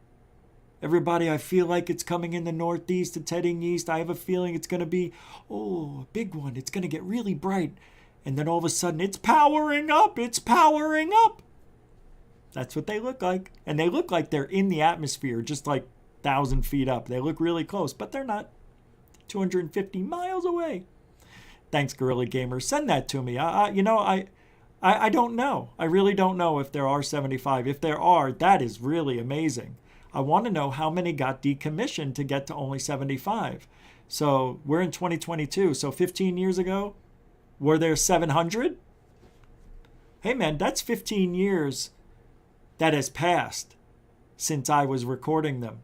Everybody, I feel like it's coming in the northeast. It's heading east. I have a feeling it's going to be, a big one. It's going to get really bright. And then all of a sudden, it's powering up. It's powering up. That's what they look like. And they look like they're in the atmosphere, just like 1,000 feet up. They look really close, but they're not. 250 miles away. Thanks, Gorilla Gamer. Send that to me. I don't know. I really don't know if there are 75. If there are, that is really amazing. I want to know how many got decommissioned to get to only 75. So we're in 2022. So 15 years ago, were there 700? Hey, man, that's 15 years that has passed since I was recording them.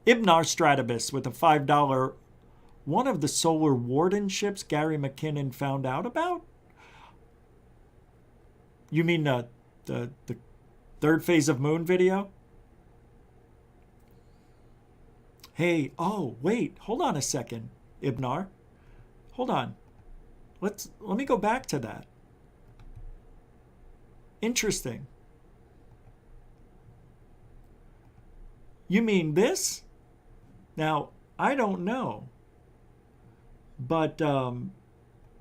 Ibnar Stratibus with a $5. One of the solar warden ships Gary McKinnon found out about? You mean the third phase of moon video? Hey, wait, hold on a second, Ibnar. Hold on. Let me go back to that. Interesting. You mean this? Now, I don't know. But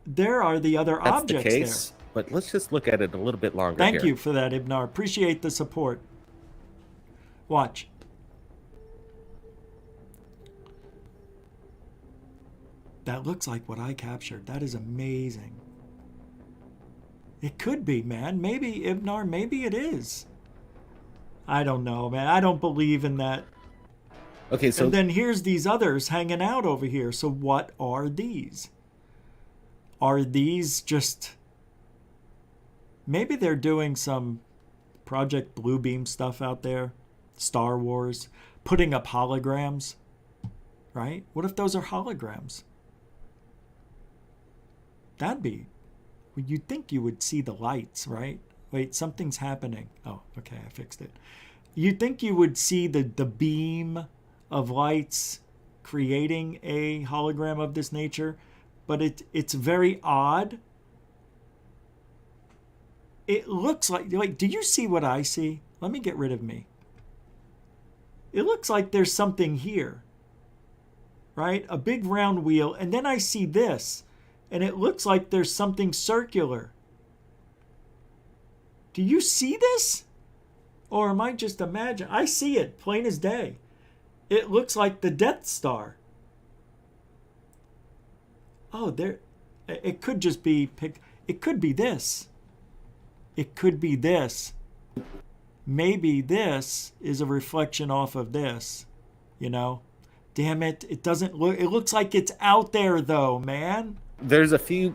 there are the other objects the case, there. But let's just look at it a little bit longer. Thank you for that, Ibnar. Appreciate the support. Watch. That looks like what I captured. That is amazing. It could be, man. Maybe, Ibnar, maybe it is. I don't know, man. I don't believe in that. Okay, so... And then here's these others hanging out over here. So what are these? Are these just... Maybe they're doing some Project Bluebeam stuff out there. Star Wars. Putting up holograms. right? What if those are holograms? That'd be, well, you'd think you would see the lights, right? Wait, something's happening. Oh, okay, I fixed it. You'd think you would see the beam of lights creating a hologram of this nature, but it's very odd. It looks like, do you see what I see? Let me get rid of me. It looks like there's something here, right? A big round wheel, and then I see this, and it looks like there's something circular. Do you see this? Or am I just imagining? I see it, plain as day. It looks like the Death Star. Oh, there. It could just be, it could be this. It could be this. Maybe this is a reflection off of this, you know? Damn it, it doesn't look, it looks like it's out there though, man. There's a few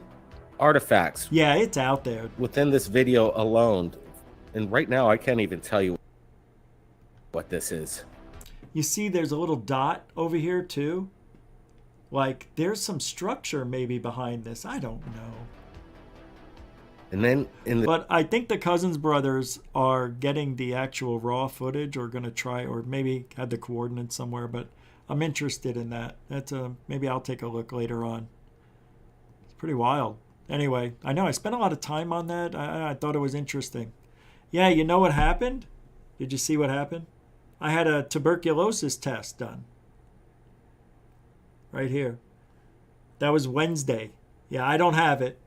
artifacts. Yeah, it's out there. Within this video alone. And right now, I can't even tell you what this is. You see there's a little dot over here too? Like, there's some structure maybe behind this. I don't know. And then But I think the Cousins brothers are getting the actual raw footage, or going to try, or maybe had the coordinates somewhere, but I'm interested in that. That's maybe I'll take a look later on. It's pretty wild. Anyway, I know I spent a lot of time on that. I thought it was interesting. Yeah, you know what happened? Did you see what happened? I had a tuberculosis test done. Right here. That was Wednesday. Yeah, I don't have it.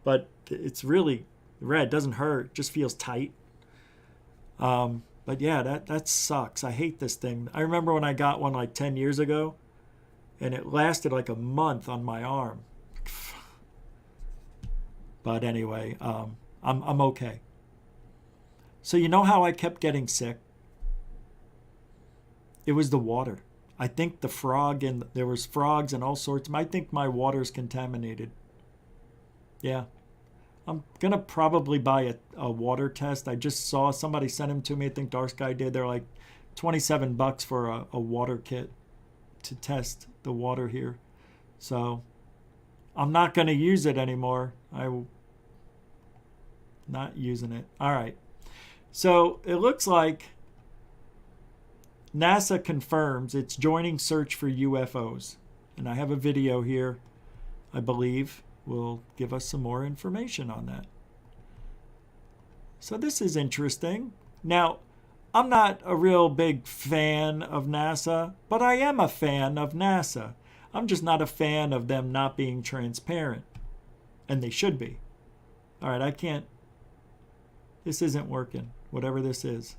But it's really red. Doesn't hurt. Just feels tight. But yeah, that sucks. I hate this thing. I remember when I got one like 10 years ago, and it lasted like a month on my arm. But anyway, I'm okay. So you know how I kept getting sick? It was the water. I think the frog, and there was frogs and all sorts. I think my water's contaminated. Yeah. I'm going to probably buy a water test. I just saw somebody sent them to me. I think Dark Sky did. They're like $27 for a water kit to test the water here. So I'm not going to use it anymore. I'm not using it. All right. So it looks like NASA confirms it's joining search for UFOs. And I have a video here, I believe, will give us some more information on that. So this is interesting. Now, I'm not a real big fan of NASA, but I am a fan of NASA. I'm just not a fan of them not being transparent. And they should be. All right, I can't. This isn't working, whatever this is.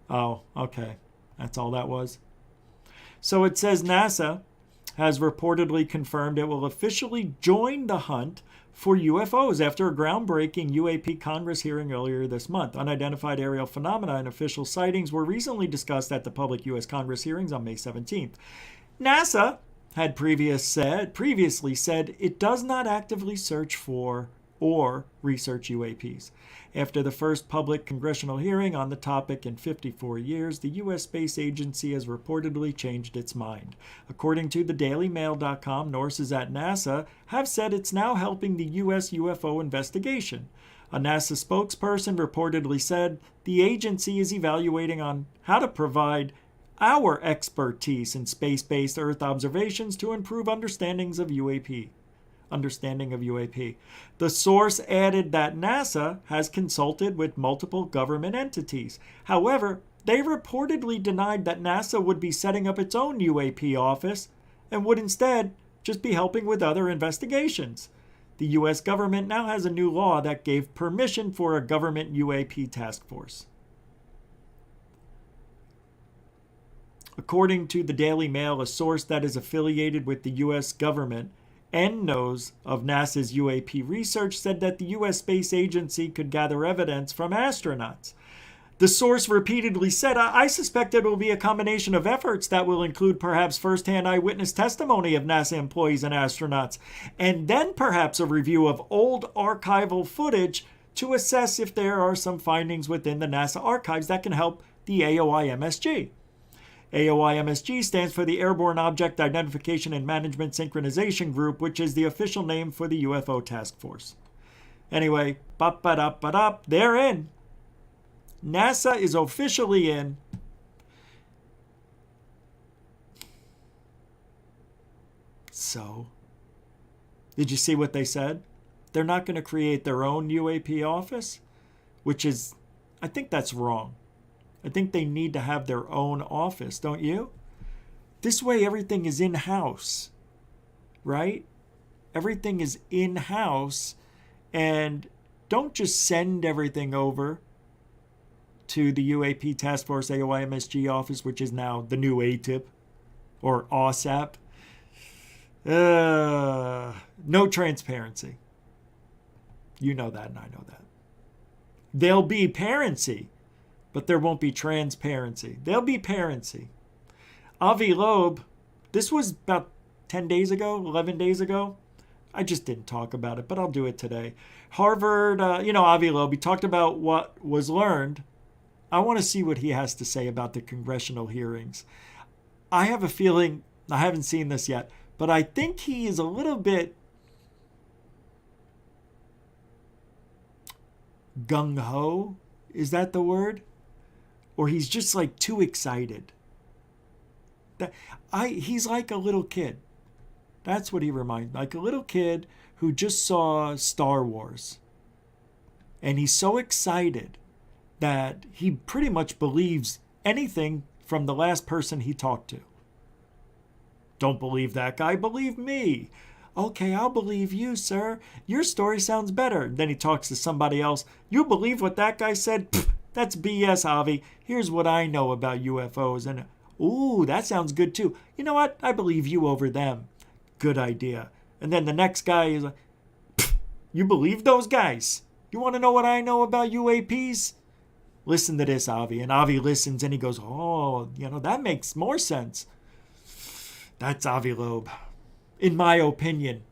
Oh, okay. That's all that was. So it says NASA has reportedly confirmed it will officially join the hunt for UFOs after a groundbreaking UAP Congress hearing earlier this month. Unidentified aerial phenomena and official sightings were recently discussed at the public U.S. Congress hearings on May 17th. NASA had previously said it does not actively search for or research UAPs. After the first public congressional hearing on the topic in 54 years, the U.S. Space Agency has reportedly changed its mind. According to thedailymail.com, Norses at NASA have said it's now helping the U.S. UFO investigation. A NASA spokesperson reportedly said the agency is evaluating on how to provide our expertise in space-based Earth observations to improve understanding of UAP. The source added that NASA has consulted with multiple government entities. However, they reportedly denied that NASA would be setting up its own UAP office and would instead just be helping with other investigations. The U.S. government now has a new law that gave permission for a government UAP task force. According to the Daily Mail, a source that is affiliated with the U.S. government and knows of NASA's UAP research said that the U.S. Space Agency could gather evidence from astronauts. The source repeatedly said, I suspect it will be a combination of efforts that will include perhaps first-hand eyewitness testimony of NASA employees and astronauts, and then perhaps a review of old archival footage to assess if there are some findings within the NASA archives that can help the AOI-MSG. AOIMSG stands for the Airborne Object Identification and Management Synchronization Group, which is the official name for the UFO Task Force. Anyway, they're in. NASA is officially in. So, did you see what they said? They're not going to create their own UAP office, which is, I think that's wrong. I think they need to have their own office, don't you? This way everything is in-house, right? Everything is in-house, and don't just send everything over to the UAP Task Force AOIMSG office, which is now the new ATIP or OSAP. No transparency. You know that, and I know that. There'll be parency, but there won't be transparency. There'll be parency. Avi Loeb, this was about 10 days ago, 11 days ago. I just didn't talk about it, but I'll do it today. Harvard, Avi Loeb, he talked about what was learned. I want to see what he has to say about the congressional hearings. I have a feeling, I haven't seen this yet, but I think he is a little bit gung-ho. Is that the word? Or he's just like too excited. He's like a little kid. That's what he reminds me. Like a little kid who just saw Star Wars. And he's so excited that he pretty much believes anything from the last person he talked to. Don't believe that guy, believe me. Okay, I'll believe you, sir. Your story sounds better. Then he talks to somebody else. You believe what that guy said? Pfft, that's BS, Avi. Here's what I know about UFOs. And, ooh, that sounds good too. You know what? I believe you over them. Good idea. And then the next guy is like, you believe those guys? You want to know what I know about UAPs? Listen to this, Avi. And Avi listens and he goes, oh, that makes more sense. That's Avi Loeb, in my opinion.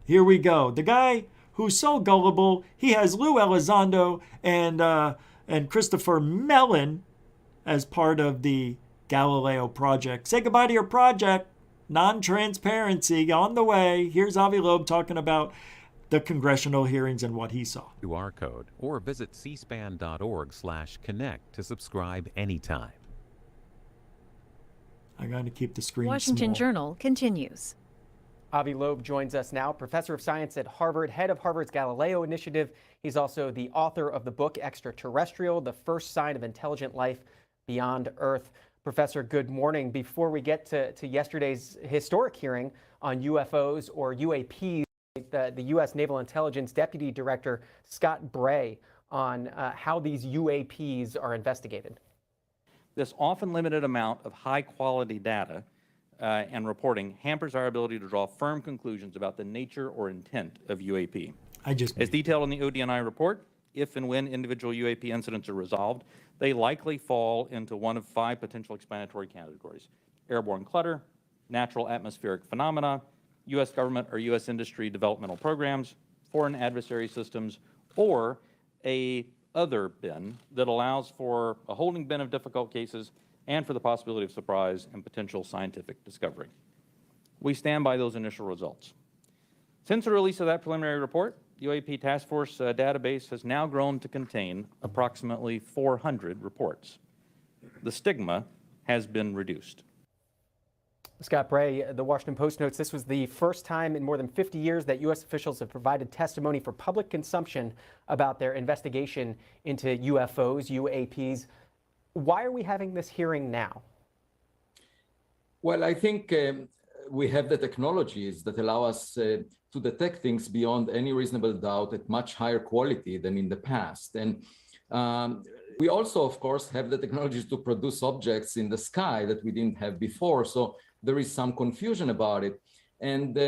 Here we go. The guy who's so gullible, he has Lou Elizondo and Christopher Mellon as part of the Galileo project. Say goodbye to your project. Non-transparency on the way. Here's Avi Loeb talking about the congressional hearings and what he saw. QR code or visit cspan.org/connect to subscribe anytime. I'm going to keep the screen Washington small. Journal continues. Avi Loeb joins us now, professor of science at Harvard, head of Harvard's Galileo Initiative. He's also the author of the book Extraterrestrial, The First Sign of Intelligent Life Beyond Earth. Professor, good morning. Before we get to yesterday's historic hearing on UFOs or UAPs, the U.S. Naval Intelligence Deputy Director Scott Bray on how these UAPs are investigated. This often limited amount of high-quality data and reporting hampers our ability to draw firm conclusions about the nature or intent of UAP. As detailed in the ODNI report, if and when individual UAP incidents are resolved, they likely fall into one of 5 potential explanatory categories: airborne clutter, natural atmospheric phenomena, U.S. government or U.S. industry developmental programs, foreign adversary systems, or a other bin that allows for a holding bin of difficult cases and for the possibility of surprise and potential scientific discovery. We stand by those initial results. Since the release of that preliminary report, the UAP Task Force database has now grown to contain approximately 400 reports. The stigma has been reduced. Scott Bray, the Washington Post notes this was the first time in more than 50 years that U.S. officials have provided testimony for public consumption about their investigation into UFOs, UAPs. Why are we having this hearing now? Well, I think we have the technologies that allow us to detect things beyond any reasonable doubt at much higher quality than in the past. And we also, of course, have the technologies to produce objects in the sky that we didn't have before. So there is some confusion about it. And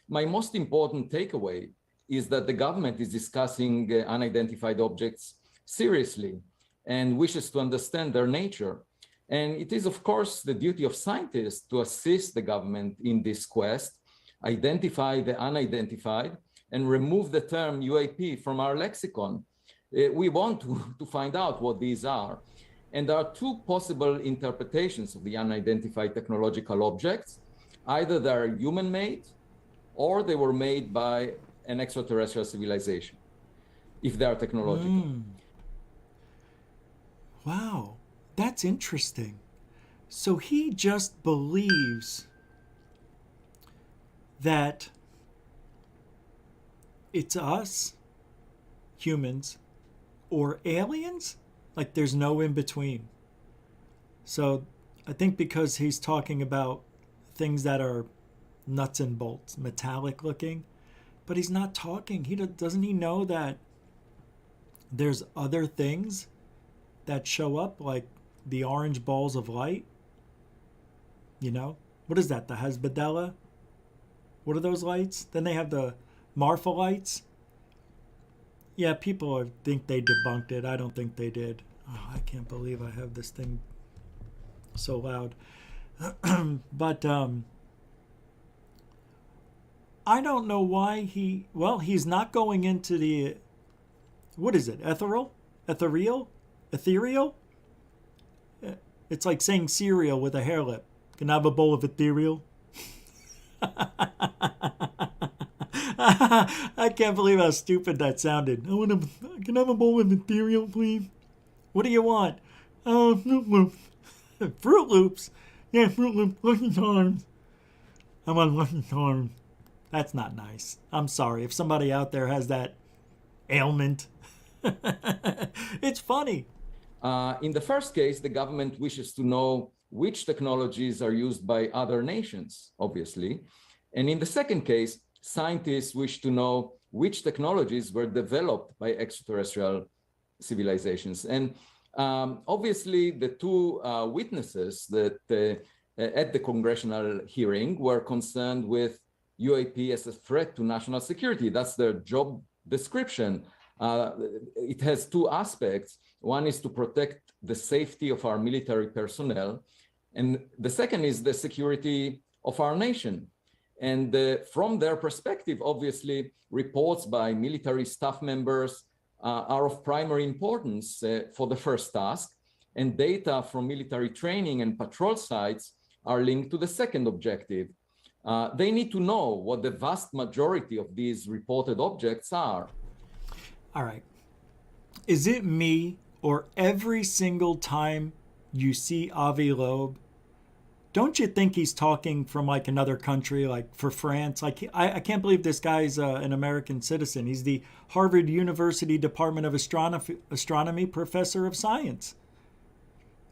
my most important takeaway is that the government is discussing unidentified objects seriously and wishes to understand their nature. And it is, of course, the duty of scientists to assist the government in this quest, identify the unidentified, and remove the term UAP from our lexicon. We want to find out what these are. And there are two possible interpretations of the unidentified technological objects. Either they are human-made or they were made by an extraterrestrial civilization, if they are technological. Wow, that's interesting. So he just believes that it's us, humans, or aliens? Like there's no in between. So I think because he's talking about things that are nuts and bolts, metallic looking, but he's not talking. Doesn't he know that there's other things that show up, like the orange balls of light? You know, what is that? The Hezbollah? What are those lights? Then they have the Marfa lights. Yeah, people think they debunked it. I don't think they did. Oh, I can't believe I have this thing so loud. But I don't know why he's not going into the, what is it? Ethereal? It's like saying cereal with a hair lip. Can I have a bowl of ethereal? I can't believe how stupid that sounded. Can I have a bowl of ethereal, please? What do you want? Fruit Loops. Fruit Loops? Yeah, Fruit Loops. Lucky Charms. I want Lucky Charms. That's not nice. I'm sorry. If somebody out there has that ailment, it's funny. In the first case, the government wishes to know which technologies are used by other nations, obviously. And in the second case, scientists wish to know which technologies were developed by extraterrestrial civilizations. And obviously, the two witnesses that at the congressional hearing were concerned with UAP as a threat to national security. That's their job description. It has two aspects. One is to protect the safety of our military personnel, and the second is the security of our nation. And from their perspective, obviously, reports by military staff members are of primary importance for the first task, and data from military training and patrol sites are linked to the second objective. They need to know what the vast majority of these reported objects are. All right. Is it me, or every single time you see Avi Loeb, don't you think he's talking from like another country, like for France? Like I can't believe this guy's an American citizen. He's the Harvard University Department of Astronomy professor of science.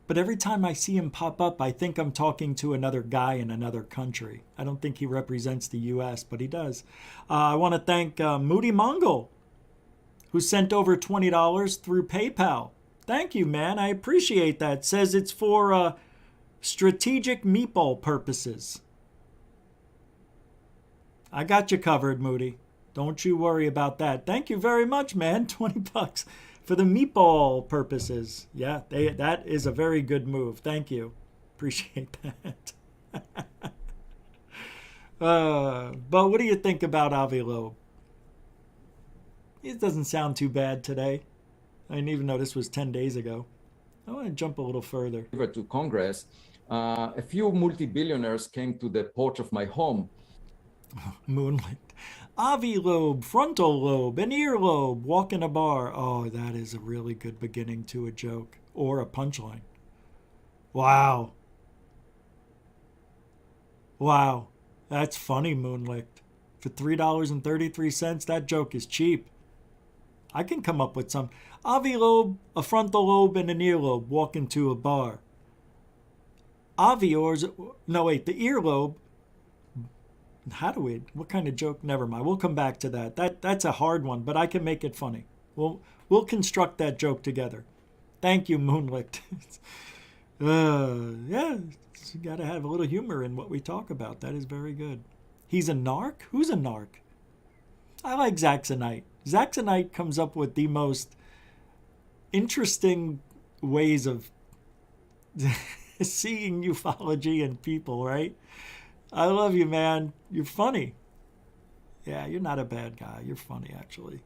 But every time I see him pop up, I think I'm talking to another guy in another country. I don't think he represents the U.S., but he does. I want to thank Moody Mongol, who sent over $20 through PayPal. Thank you, man. I appreciate that. Says it's for strategic meatball purposes. I got you covered, Moody. Don't you worry about that. Thank you very much, man. $20 for the meatball purposes. Yeah, that is a very good move. Thank you. Appreciate that. But what do you think about Avi Loeb? It doesn't sound too bad today. I didn't even know this was 10 days ago. I want to jump a little further. To Congress, a few multi-billionaires came to the porch of my home. Moonlight. Avi Loeb, frontal lobe, an earlobe, walk in a bar. Oh, that is a really good beginning to a joke or a punchline. Wow. Wow. That's funny, Moonlight. For $3.33, that joke is cheap. I can come up with some. Avi Loeb, a frontal lobe, and an earlobe walk into a bar. Avi, or is it, no wait, the earlobe. What kind of joke? Never mind. We'll come back to that. That's a hard one, but I can make it funny. We'll construct that joke together. Thank you, Moonlight. Yeah, you got to have a little humor in what we talk about. That is very good. He's a narc? Who's a narc? I like Zaxonite. Zaxonite comes up with the most interesting ways of seeing ufology and people, right? I love you, man. You're funny. Yeah, you're not a bad guy. You're funny, actually.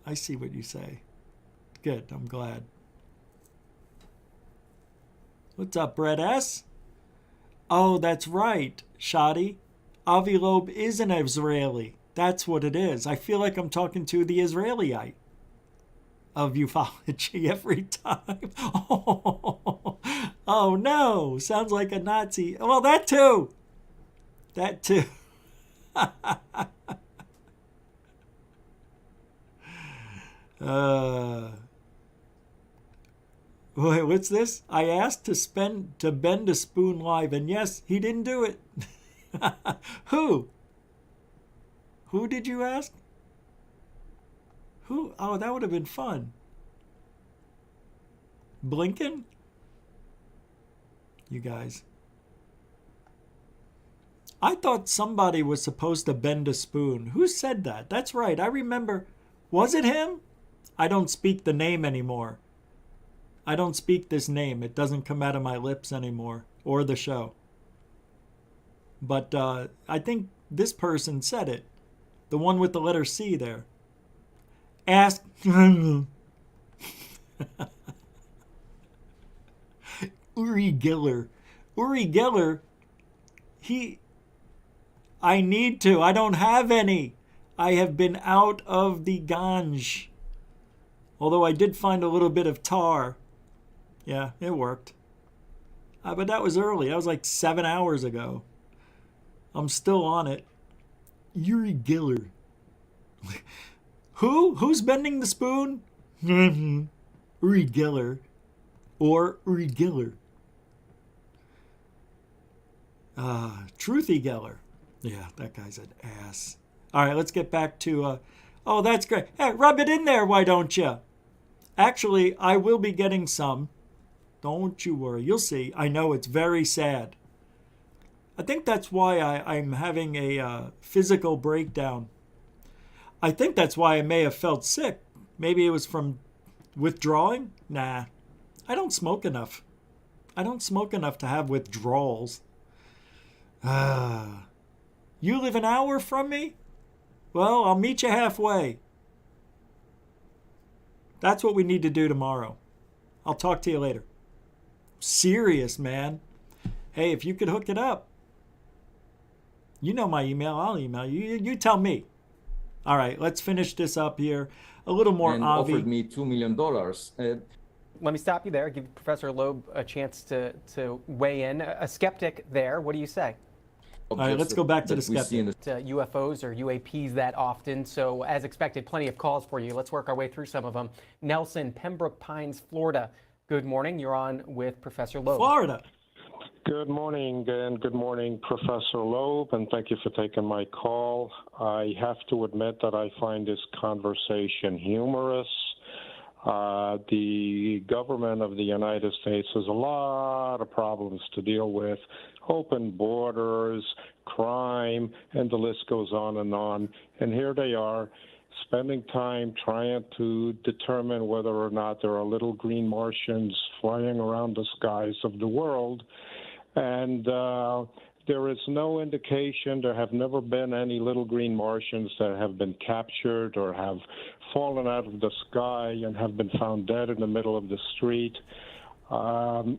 I see what you say. Good. I'm glad. What's up, Brett S? Oh, that's right, Shadi. Avi Loeb is an Israeli. That's what it is. I feel like I'm talking to the Israelite of ufology every time. Oh no, sounds like a Nazi. Well, that too. That too. Wait, what's this? I asked to bend a spoon live, and yes, he didn't do it. Who? Who did you ask? Who? Oh, that would have been fun. Blinken? You guys. I thought somebody was supposed to bend a spoon. Who said that? That's right. I remember. Was it him? I don't speak the name anymore. I don't speak this name. It doesn't come out of my lips anymore. Or the show. But I think this person said it. The one with the letter C there. Ask. Uri Geller. Uri Geller, I need to. I don't have any. I have been out of the ganj. Although I did find a little bit of tar. Yeah, it worked. But that was early. That was like 7 hours ago. I'm still on it. Uri Geller. Who? Who's bending the spoon? Uri Geller. Or Uri Geller. Truthy Geller. Yeah, that guy's an ass. All right, let's get back to... oh, that's great. Hey, rub it in there, why don't you? Actually, I will be getting some. Don't you worry. You'll see. I know it's very sad. I think that's why I'm having a physical breakdown. I think that's why I may have felt sick. Maybe it was from withdrawing? Nah. I don't smoke enough. I don't smoke enough to have withdrawals. You live an hour from me? Well, I'll meet you halfway. That's what we need to do tomorrow. I'll talk to you later. Serious, man. Hey, if you could hook it up. You know my email. I'll email you. You tell me. All right, let's finish this up here. A little more and Avi. Offered me $2 million. Let me stop you there. Give Professor Loeb a chance to weigh in. A skeptic there. What do you say? All right, let's go back to the skeptic. UFOs or UAPs that often. So as expected, plenty of calls for you. Let's work our way through some of them. Nelson, Pembroke Pines, Florida. Good morning. You're on with Professor Loeb. Florida. Good morning, and good morning, Professor Loeb, and thank you for taking my call. I have to admit that I find this conversation humorous. The government of the United States has a lot of problems to deal with, open borders, crime, and the list goes on. And here they are, spending time trying to determine whether or not there are little green Martians flying around the skies of the world. And there is no indication, there have never been any little green Martians that have been captured or have fallen out of the sky and have been found dead in the middle of the street.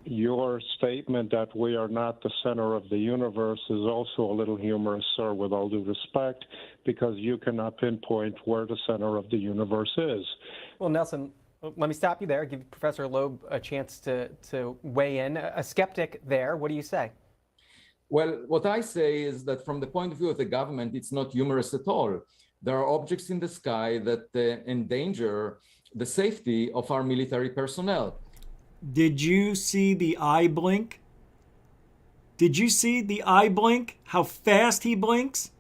Your statement that we are not the center of the universe is also a little humorous, sir, with all due respect, because you cannot pinpoint where the center of the universe is. Well, Nelson, let me stop you there. Give Professor Loeb a chance to weigh in. A skeptic there. What do you say? Well, what I say is that from the point of view of the government, it's not humorous at all. There are objects in the sky that endanger the safety of our military personnel. Did you see the eye blink? Did you see the eye blink? How fast he blinks?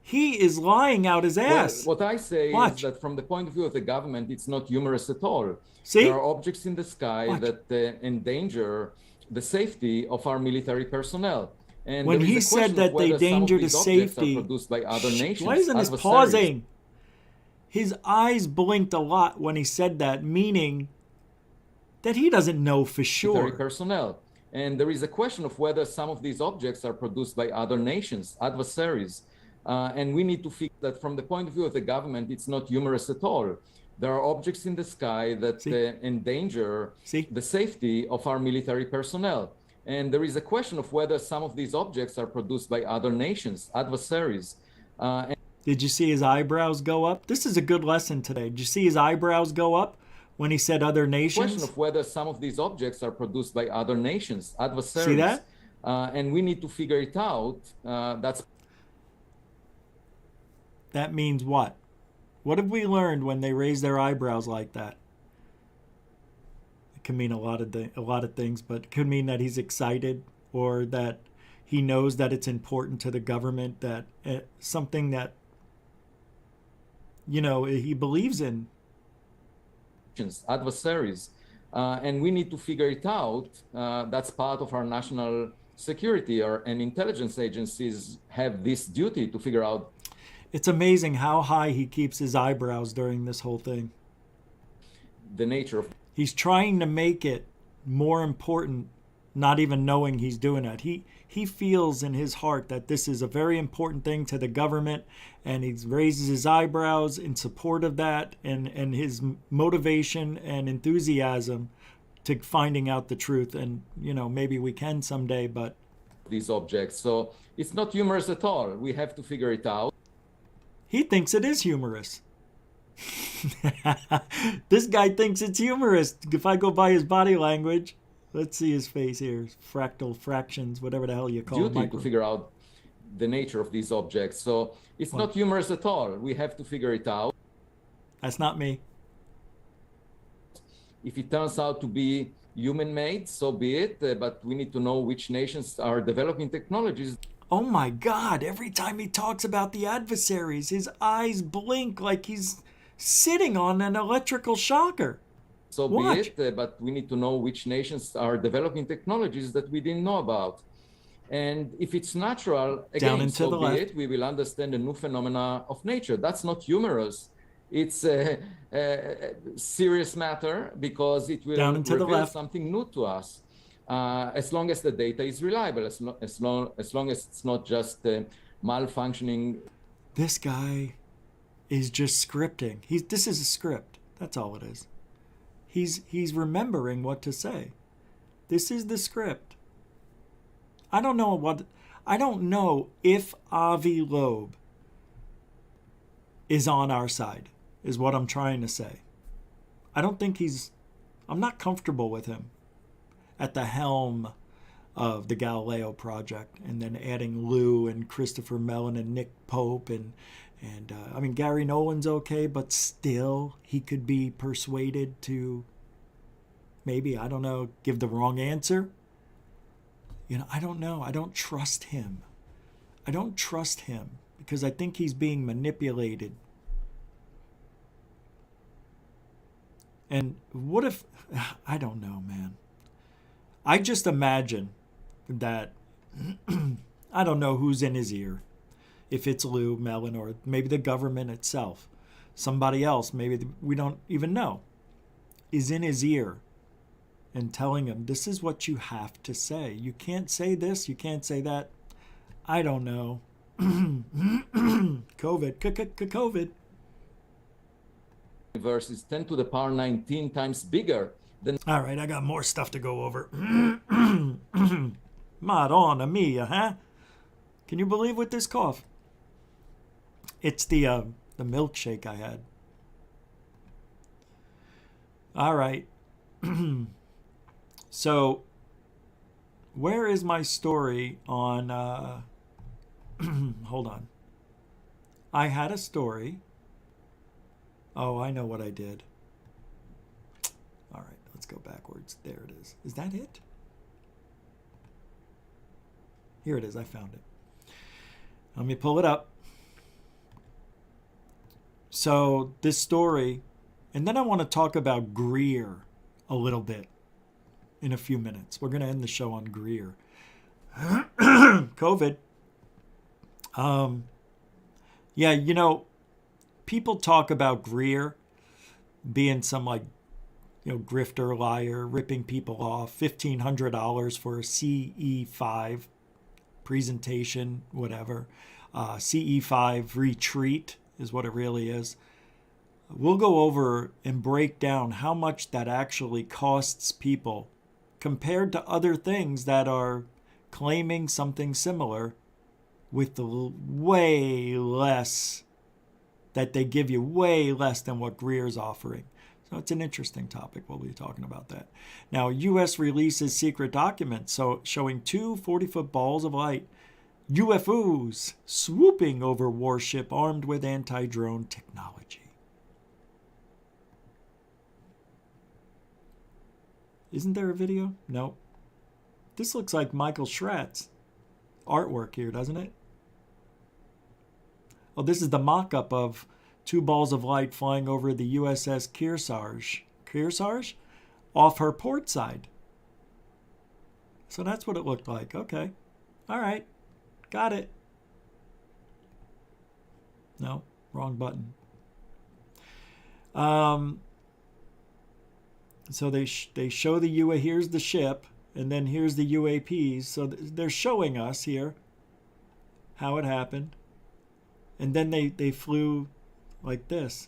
He is lying out his ass. Well, what I say is that from the point of view of the government, it's not humorous at all. See? There are objects in the sky that endanger the safety of our military personnel. And when he said that they endanger the safety, produced by other nations, why isn't this pausing? His eyes blinked a lot when he said that, meaning that he doesn't know for sure. Military personnel. And there is a question of whether some of these objects are produced by other nations, adversaries. And we need to figure that from the point of view of the government, it's not humorous at all. there are objects in the sky that endanger the safety of our military personnel. And there is a question of whether some of these objects are produced by other nations, adversaries. Did you see his eyebrows go up? This is a good lesson today. Did you see his eyebrows go up when he said other nations? Question of whether some of these objects are produced by other nations, adversaries. See that? And we need to figure it out. That means what? What have we learned when they raise their eyebrows like that? It can mean a lot of things, but it could mean that he's excited, or that he knows that it's important to the government, that something that, you know, he believes in. Adversaries. And we need to figure it out. That's part of our national security, and intelligence agencies have this duty to figure out. It's amazing how high he keeps his eyebrows during this whole thing. The nature of... He's trying to make it more important, not even knowing he's doing that. He feels in his heart that this is a very important thing to the government, and he raises his eyebrows in support of that, and his motivation and enthusiasm to finding out the truth. And, you know, maybe we can someday, but... These objects. So it's not humorous at all. We have to figure it out. He thinks it is humorous. This guy thinks it's humorous. If I go by his body language, let's see his face here. Fractal fractions, whatever the hell you call it. Duty to figure out the nature of these objects. So it's not humorous at all. We have to figure it out. That's not me. If it turns out to be human-made, so be it. But we need to know which nations are developing technologies. Oh my God, every time he talks about the adversaries, his eyes blink like he's sitting on an electrical shocker. So be it, but we need to know which nations are developing technologies that we didn't know about. And if it's natural, again, so be it, we will understand a new phenomena of nature. That's not humorous. It's a serious matter, because it will reveal something new to us. As long as the data is reliable, as long as it's not just malfunctioning. This guy is just scripting. This is a script. That's all it is. He's remembering what to say. This is the script. I don't know if Avi Loeb is on our side, is what I'm trying to say. I'm not comfortable with him at the helm of the Galileo project, and then adding Lou and Christopher Mellon and Nick Pope and I mean, Gary Nolan's okay, but still he could be persuaded to maybe, I don't know, give the wrong answer. You know, I don't know. I don't trust him. I don't trust him because I think he's being manipulated. And what if, I don't know, man. I just imagine that, I don't know who's in his ear. If it's Lou, Mellon, or maybe the government itself. Somebody else, maybe we don't even know, is in his ear and telling him, this is what you have to say. You can't say this, you can't say that. I don't know. COVID. Universe is 10 to the power 19 times bigger than... All right, I got more stuff to go over. Madonna mia, huh? Can you believe with this cough? It's the milkshake I had. All right. So, where is my story on... hold on. I had a story. Oh, I know what I did. All right, let's go backwards. There it is. Is that it? Here it is. I found it. Let me pull it up. So this story, and then I want to talk about Greer a little bit in a few minutes. We're going to end the show on Greer. COVID. Yeah, you know, people talk about Greer being some grifter, liar, ripping people off, $1,500 for a CE5 presentation, whatever. CE5 retreat is what it really is. we'll go over and break down how much that actually costs people compared to other things that are claiming something similar with the way less, that they give you way less than what Greer's offering. So it's an interesting topic. We'll be talking about that. Now, U.S. releases secret documents showing two 40-foot balls of light, UFOs swooping over warship armed with anti-drone technology. Isn't there a video? No. This looks like Michael Schratt's artwork here, doesn't it? Oh, this is the mock-up of two balls of light flying over the USS Kearsarge off her port side. So that's what it looked like. Okay. All right. Got it. No, wrong button. So they show the here's the ship, and then here's the UAPs. So they're showing us here how it happened. And then they flew like this.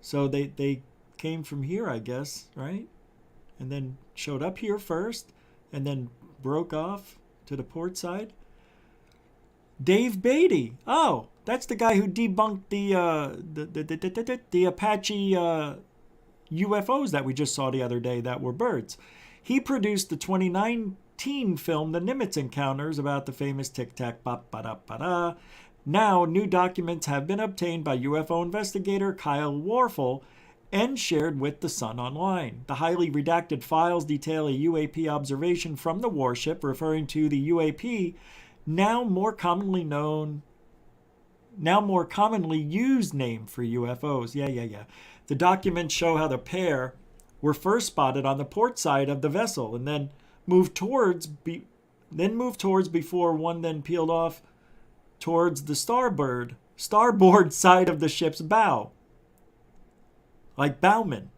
So they came from here, I guess, right? And then showed up here first, and then broke off to the port side. Dave Beatty. Oh, that's the guy who debunked the Apache UFOs that we just saw the other day that were birds. He produced the 2019 film The Nimitz Encounters about the famous tic-tac ba-ba-da-ba-da. Now, new documents have been obtained by UFO investigator Kyle Warfel and shared with The Sun Online. The highly redacted files detail a UAP observation from the warship referring to the UAP, now more commonly used name for UFOs. Yeah. The documents show how the pair were first spotted on the port side of the vessel and then moved towards before one then peeled off towards the starboard side of the ship's bow, like bowmen.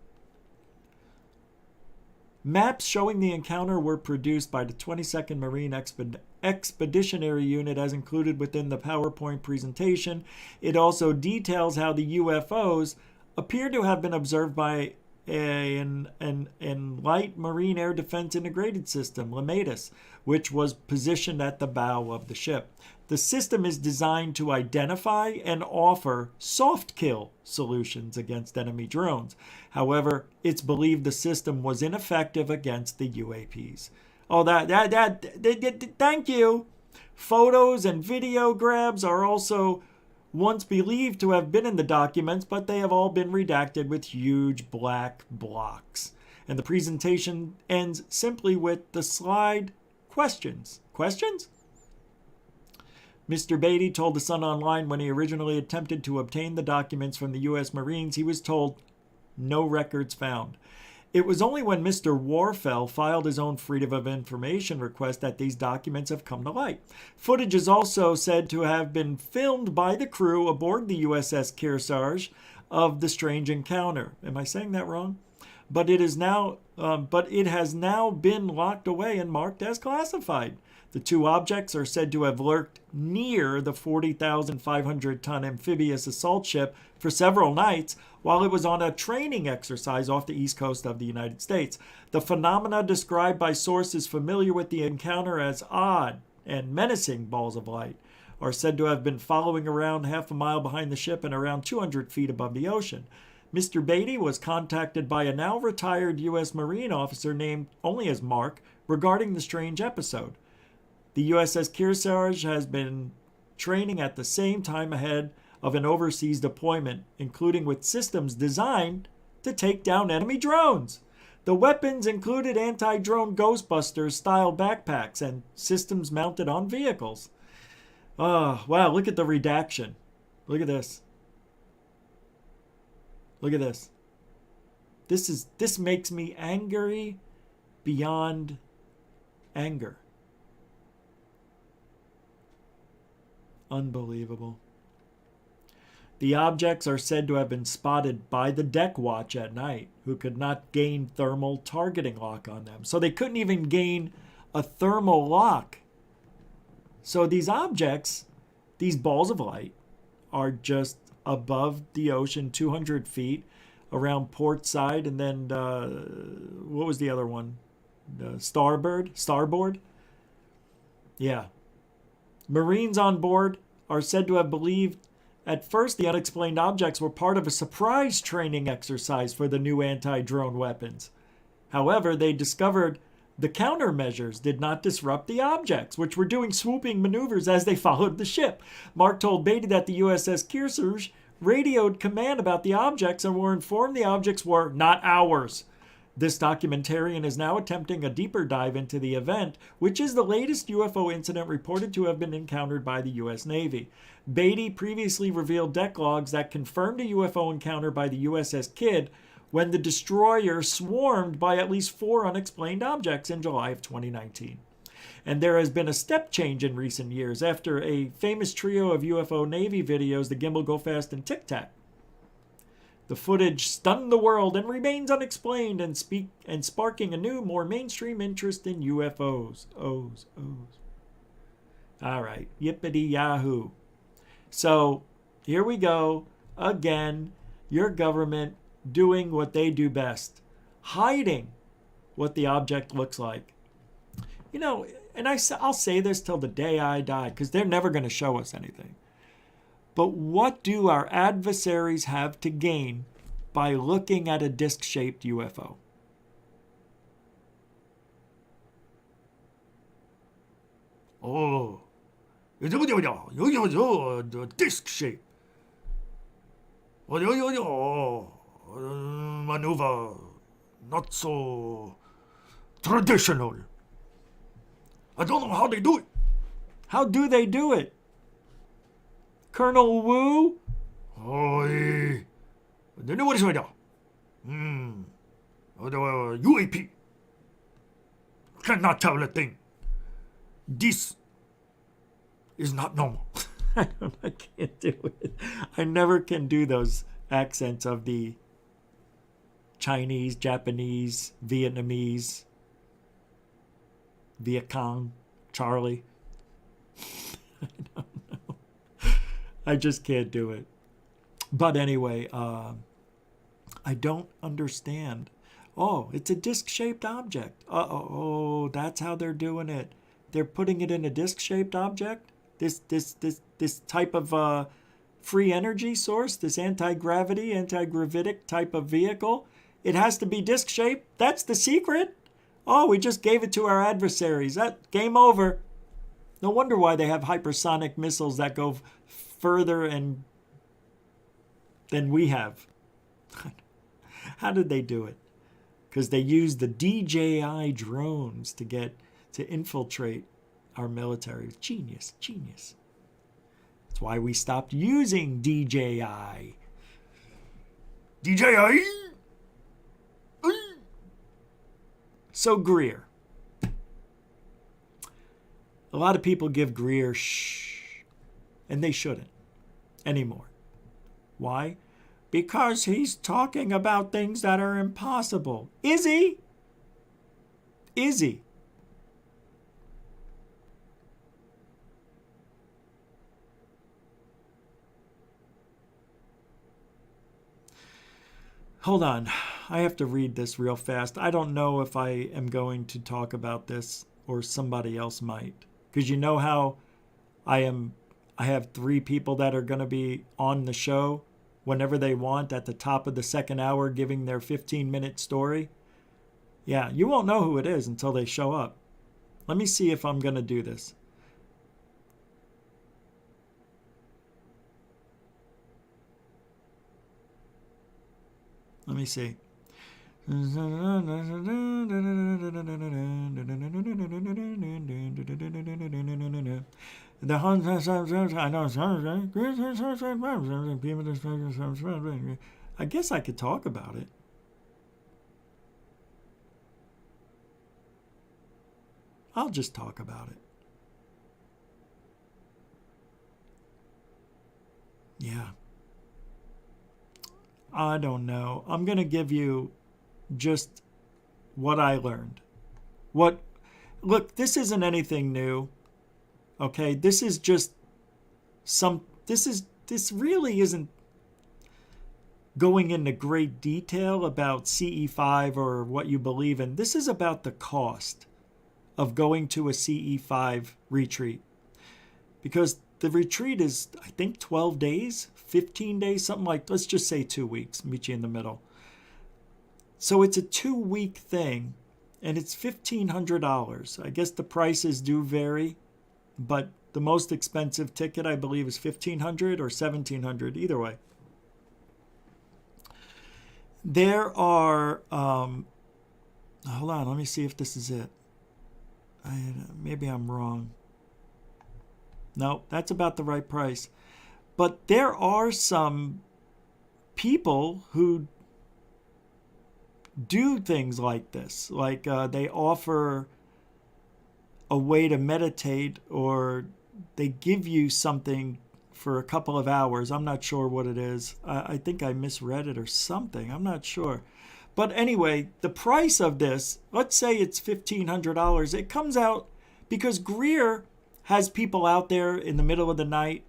Maps showing the encounter were produced by the 22nd Marine Expeditionary Unit as included within the PowerPoint presentation. It also details how the UFOs appear to have been observed by an Light Marine Air Defense Integrated System, LMADIS, which was positioned at the bow of the ship. The system is designed to identify and offer soft kill solutions against enemy drones. However, it's believed the system was ineffective against the UAPs. Oh, thank you. Photos and video grabs are also once believed to have been in the documents, but they have all been redacted with huge black blocks. And the presentation ends simply with the slide questions. Questions? Mr. Beatty told The Sun Online when he originally attempted to obtain the documents from the U.S. Marines, he was told, no records found. It was only when Mr. Warfel filed his own Freedom of Information request that these documents have come to light. Footage is also said to have been filmed by the crew aboard the USS Kearsarge of the strange encounter. Am I saying that wrong? But it has now been locked away and marked as classified. The two objects are said to have lurked near the 40,500-ton amphibious assault ship for several nights while it was on a training exercise off the east coast of the United States. The phenomena described by sources familiar with the encounter as odd and menacing balls of light are said to have been following around half a mile behind the ship and around 200 feet above the ocean. Mr. Beatty was contacted by a now retired U.S. Marine officer named only as Mark regarding the strange episode. The USS Kearsarge has been training at the same time ahead of an overseas deployment, including with systems designed to take down enemy drones. The weapons included anti-drone Ghostbusters-style backpacks and systems mounted on vehicles. Oh, wow, look at the redaction. Look at this. Look at this. This makes me angry beyond anger. Unbelievable. The objects are said to have been spotted by the deck watch at night, who could not gain thermal targeting lock on them. So they couldn't even gain a thermal lock. So these objects, these balls of light, are just above the ocean, 200 feet around port side. And then, what was the other one? Starboard? Yeah. Marines on board are said to have believed at first the unexplained objects were part of a surprise training exercise for the new anti-drone weapons. However, they discovered the countermeasures did not disrupt the objects, which were doing swooping maneuvers as they followed the ship. Mark told Beatty that the USS Kearsarge radioed command about the objects and were informed the objects were not ours. This documentarian is now attempting a deeper dive into the event, which is the latest UFO incident reported to have been encountered by the U.S. Navy. Beatty previously revealed deck logs that confirmed a UFO encounter by the USS Kidd when the destroyer swarmed by at least 4 unexplained objects in July of 2019. And there has been a step change in recent years after a famous trio of UFO Navy videos, the Gimbal, Go Fast, and Tic Tac. The footage stunned the world and remains unexplained and sparking a new, more mainstream interest in UFOs. O's. All right, yippity yahoo. So here we go again. Your government doing what they do best, hiding what the object looks like. You know, and I'll say this till the day I die, because they're never going to show us anything. But what do our adversaries have to gain by looking at a disc-shaped UFO? Oh, disc shape. Maneuver not so traditional. I don't know how they do it. How do they do it? Colonel Wu? Oi. What is it? UAP. Cannot tell a thing. This is not normal. I can't do it. I never can do those accents of the Chinese, Japanese, Vietnamese, Viet Cong, Charlie. I don't know. I just can't do it. But anyway, I don't understand. Oh, it's a disc-shaped object. Oh, that's how they're doing it. They're putting it in a disc-shaped object. This type of free energy source, this anti-gravity, anti-gravitic type of vehicle. It has to be disc-shaped. That's the secret. Oh, we just gave it to our adversaries. That game over. No wonder why they have hypersonic missiles that go further than we have. How did they do it? Because they used the DJI drones to infiltrate our military. Genius. That's why we stopped using DJI. DJI? So Greer. A lot of people give Greer shh, and they shouldn't anymore. Why? Because he's talking about things that are impossible. Is he? Is he? Hold on. I have to read this real fast. I don't know if I am going to talk about this or somebody else might. Because you know how I have 3 people that are going to be on the show whenever they want at the top of the second hour giving their 15-minute story? Yeah, you won't know who it is until they show up. Let me see if I'm going to do this. Let me see. I guess I could talk about it. I'll just talk about it. Yeah. I don't know. I'm going to give you just what I learned. Look, this isn't anything new. Okay? This really isn't going into great detail about CE5 or what you believe in. This is about the cost of going to a CE5 retreat. Because the retreat is, I think, 12 days, 15 days, something like, let's just say 2 weeks, meet you in the middle. So it's a 2-week thing, and it's $1,500. I guess the prices do vary, but the most expensive ticket, I believe, is $1,500 or $1,700, either way. There are, hold on, let me see if this is it. Maybe I'm wrong. No, that's about the right price. But there are some people who do things like this. Like they offer a way to meditate, or they give you something for a couple of hours. I'm not sure what it is. I think I misread it or something. I'm not sure. But anyway, the price of this, let's say it's $1,500. It comes out because Greer has people out there in the middle of the night,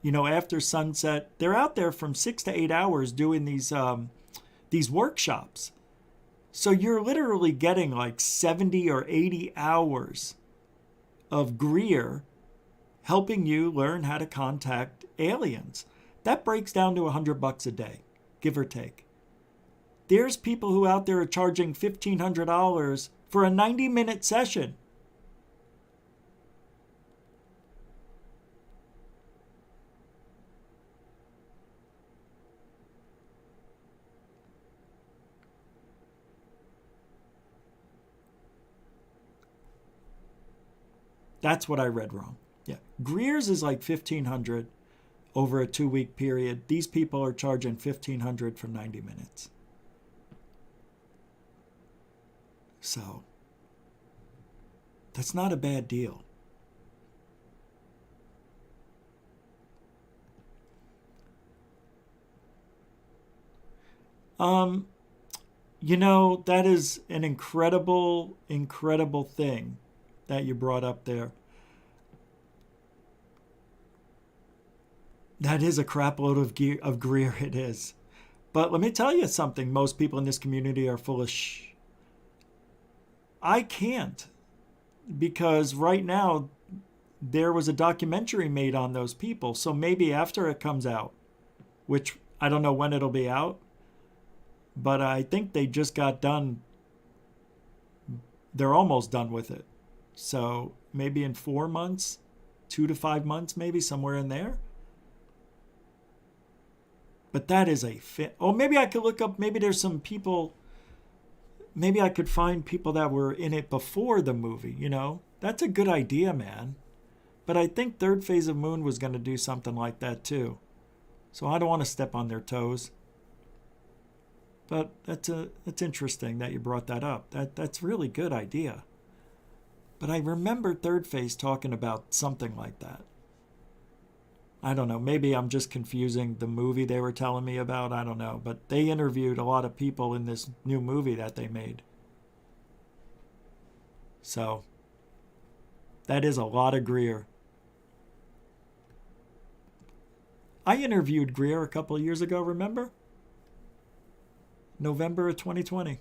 you know, after sunset. They're out there from 6 to 8 hours doing these workshops. So you're literally getting like 70 or 80 hours of Greer helping you learn how to contact aliens. That breaks down to $100 a day, give or take. There's people who out there are charging $1,500 for a 90-minute session. That's what I read wrong. Yeah. Greer's is like $1,500 over a 2-week period. These people are charging $1,500 for 90 minutes. So that's not a bad deal. You know, that is an incredible, incredible thing that you brought up there. That is a crap load of Greer, it is. But let me tell you something. Most people in this community are full of shh. I can't, because right now there was a documentary made on those people. So maybe after it comes out, which I don't know when it'll be out, but I think they just got done. They're almost done with it. So maybe in 4 months, 2 to 5 months, maybe somewhere in there. But that is a fit. Oh, maybe I could look up, maybe there's some people, maybe I could find people that were in it before the movie, you know? That's a good idea, man. But I think Third Phase of Moon was going to do something like that too. So I don't want to step on their toes. But that's interesting that you brought that up. That's really good idea. But I remember Third Phase talking about something like that. I don't know. Maybe I'm just confusing the movie they were telling me about. I don't know. But they interviewed a lot of people in this new movie that they made. So that is a lot of Greer. I interviewed Greer a couple of years ago, remember? November of 2020.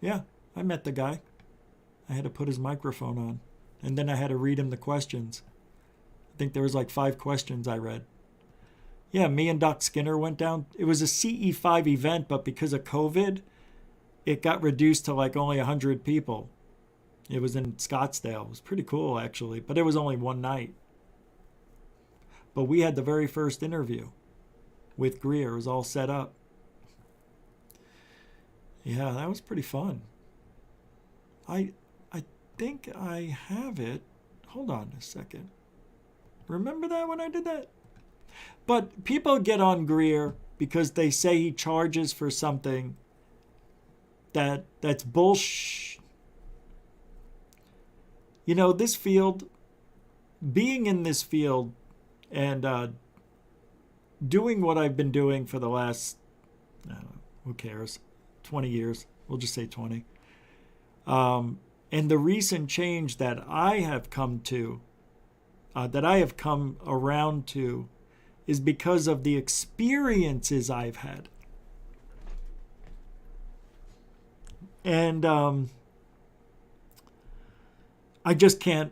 Yeah, I met the guy. I had to put his microphone on. And then I had to read him the questions. I think there was like 5 questions I read. Yeah, me and Doc Skinner went down. It was a CE5 event, but because of COVID, it got reduced to like only 100 people. It was in Scottsdale. It was pretty cool, actually. But it was only one night. But we had the very first interview with Greer. It was all set up. Yeah, that was pretty fun. I think I have it. Hold on a second. Remember that when I did that? But people get on Greer because they say he charges for something that's bullshit. You know, this field, being in this field and doing what I've been doing for the last, I don't know, who cares, 20 years. We'll just say 20. And the recent change that I have come to, that I have come around to, is because of the experiences I've had. And I just can't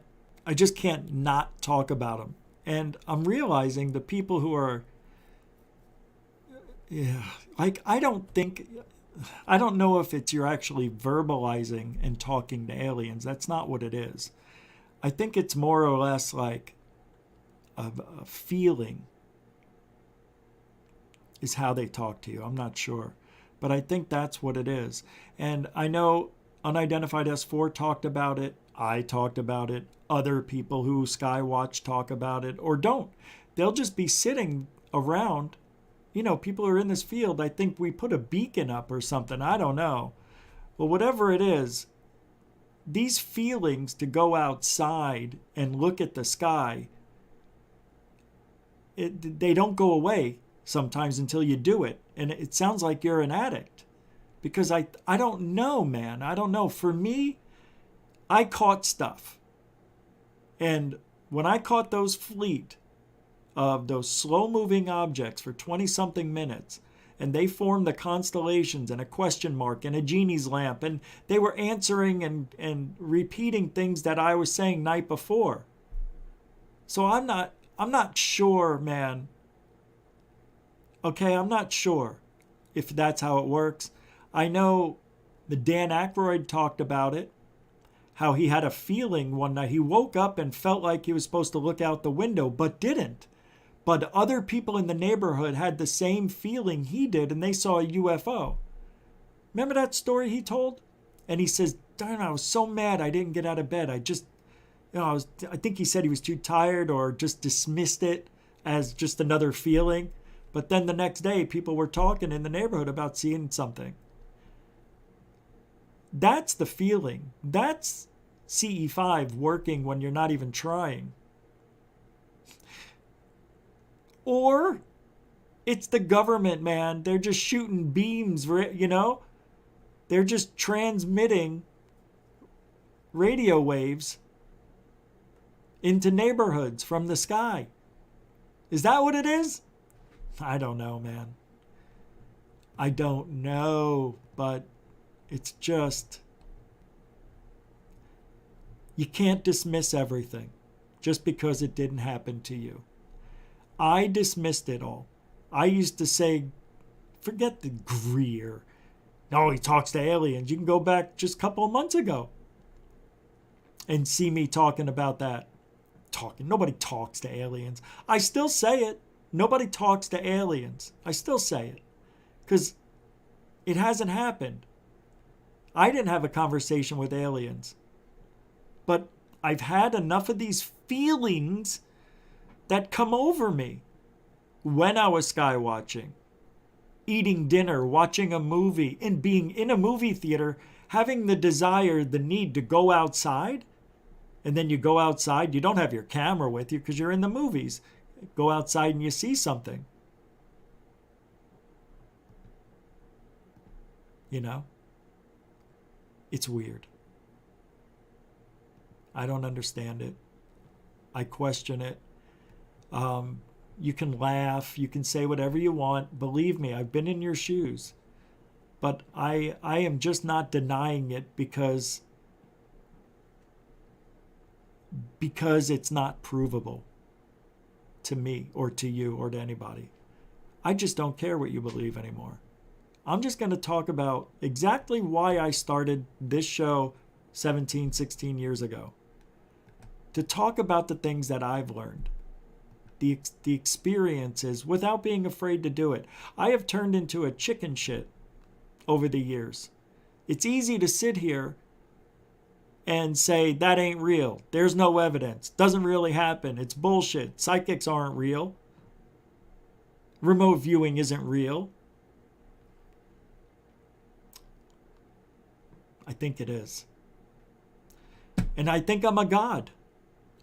not talk about them. And I'm realizing the people who are, like, I don't know if it's you're actually verbalizing and talking to aliens. That's not what it is. I think it's more or less like a feeling is how they talk to you. I'm not sure. But I think that's what it is. And I know Unidentified S4 talked about it. I talked about it. Other people who Skywatch talk about it or don't. They'll just be sitting around. You know, people are in this field. I think we put a beacon up or something. I don't know. Well, whatever it is, these feelings to go outside and look at the sky, they don't go away sometimes until you do it. And it sounds like you're an addict. Because I don't know, man. I don't know. For me, I caught stuff. And when I caught those fleet of those slow-moving objects for 20-something minutes, and they formed the constellations and a question mark and a genie's lamp, and they were answering and repeating things that I was saying night before. So I'm not sure, man. Okay, I'm not sure if that's how it works. I know the Dan Aykroyd talked about it, how he had a feeling one night. He woke up and felt like he was supposed to look out the window, but didn't. But other people in the neighborhood had the same feeling he did, and they saw a UFO. Remember that story he told? And he says, darn, I was so mad I didn't get out of bed. I think he said he was too tired or just dismissed it as just another feeling. But then the next day, people were talking in the neighborhood about seeing something. That's the feeling. That's CE5 working when you're not even trying. Or it's the government, man. They're just shooting beams, you know? They're just transmitting radio waves into neighborhoods from the sky. Is that what it is? I don't know, man. I don't know, but it's just, you can't dismiss everything just because it didn't happen to you. I dismissed it all. I used to say, forget the Greer. No, he talks to aliens. You can go back just a couple of months ago and see me talking about that. Nobody talks to aliens. I still say it. Nobody talks to aliens. I still say it because it hasn't happened. I didn't have a conversation with aliens, but I've had enough of these feelings that come over me when I was sky watching, eating dinner, watching a movie, and being in a movie theater, having the desire, the need to go outside. And then you go outside, you don't have your camera with you because you're in the movies. Go outside and you see something. You know? It's weird. I don't understand it. I question it. You can laugh. You can say whatever you want. Believe me, I've been in your shoes. But I am just not denying it because it's not provable to me or to you or to anybody. I just don't care what you believe anymore. I'm just going to talk about exactly why I started this show 17, 16 years ago. To talk about the things that I've learned. The experiences without being afraid to do it. I have turned into a chicken shit over the years. It's easy to sit here and say, that ain't real. There's no evidence. Doesn't really happen. It's bullshit. Psychics aren't real. Remote viewing isn't real. I think it is. And I think I'm a god.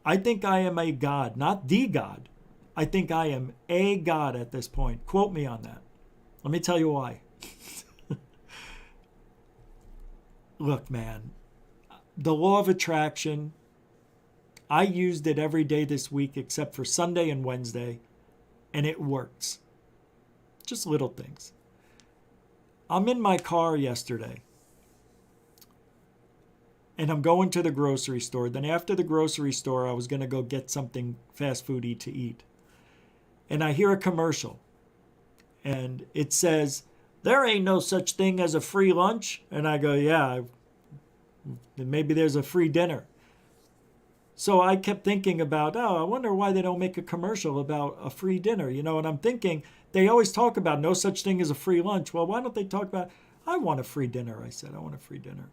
I think I am a god, not the god. I think I am a god at this point. Quote me on that. Let me tell you why. Look, man, the law of attraction, I used it every day this week except for Sunday and Wednesday. and it works. Just little things. I'm in my car yesterday, and I'm going to the grocery store. Then after the grocery store, I was going to go get something fast foody to eat. And I hear a commercial, and it says, "There ain't no such thing as a free lunch." And I go, yeah, maybe there's a free dinner. So I kept thinking about, I wonder why they don't make a commercial about a free dinner. You know, and I'm thinking, they always talk about no such thing as a free lunch. Well, why don't they talk about, I want a free dinner, I said. I want a free dinner.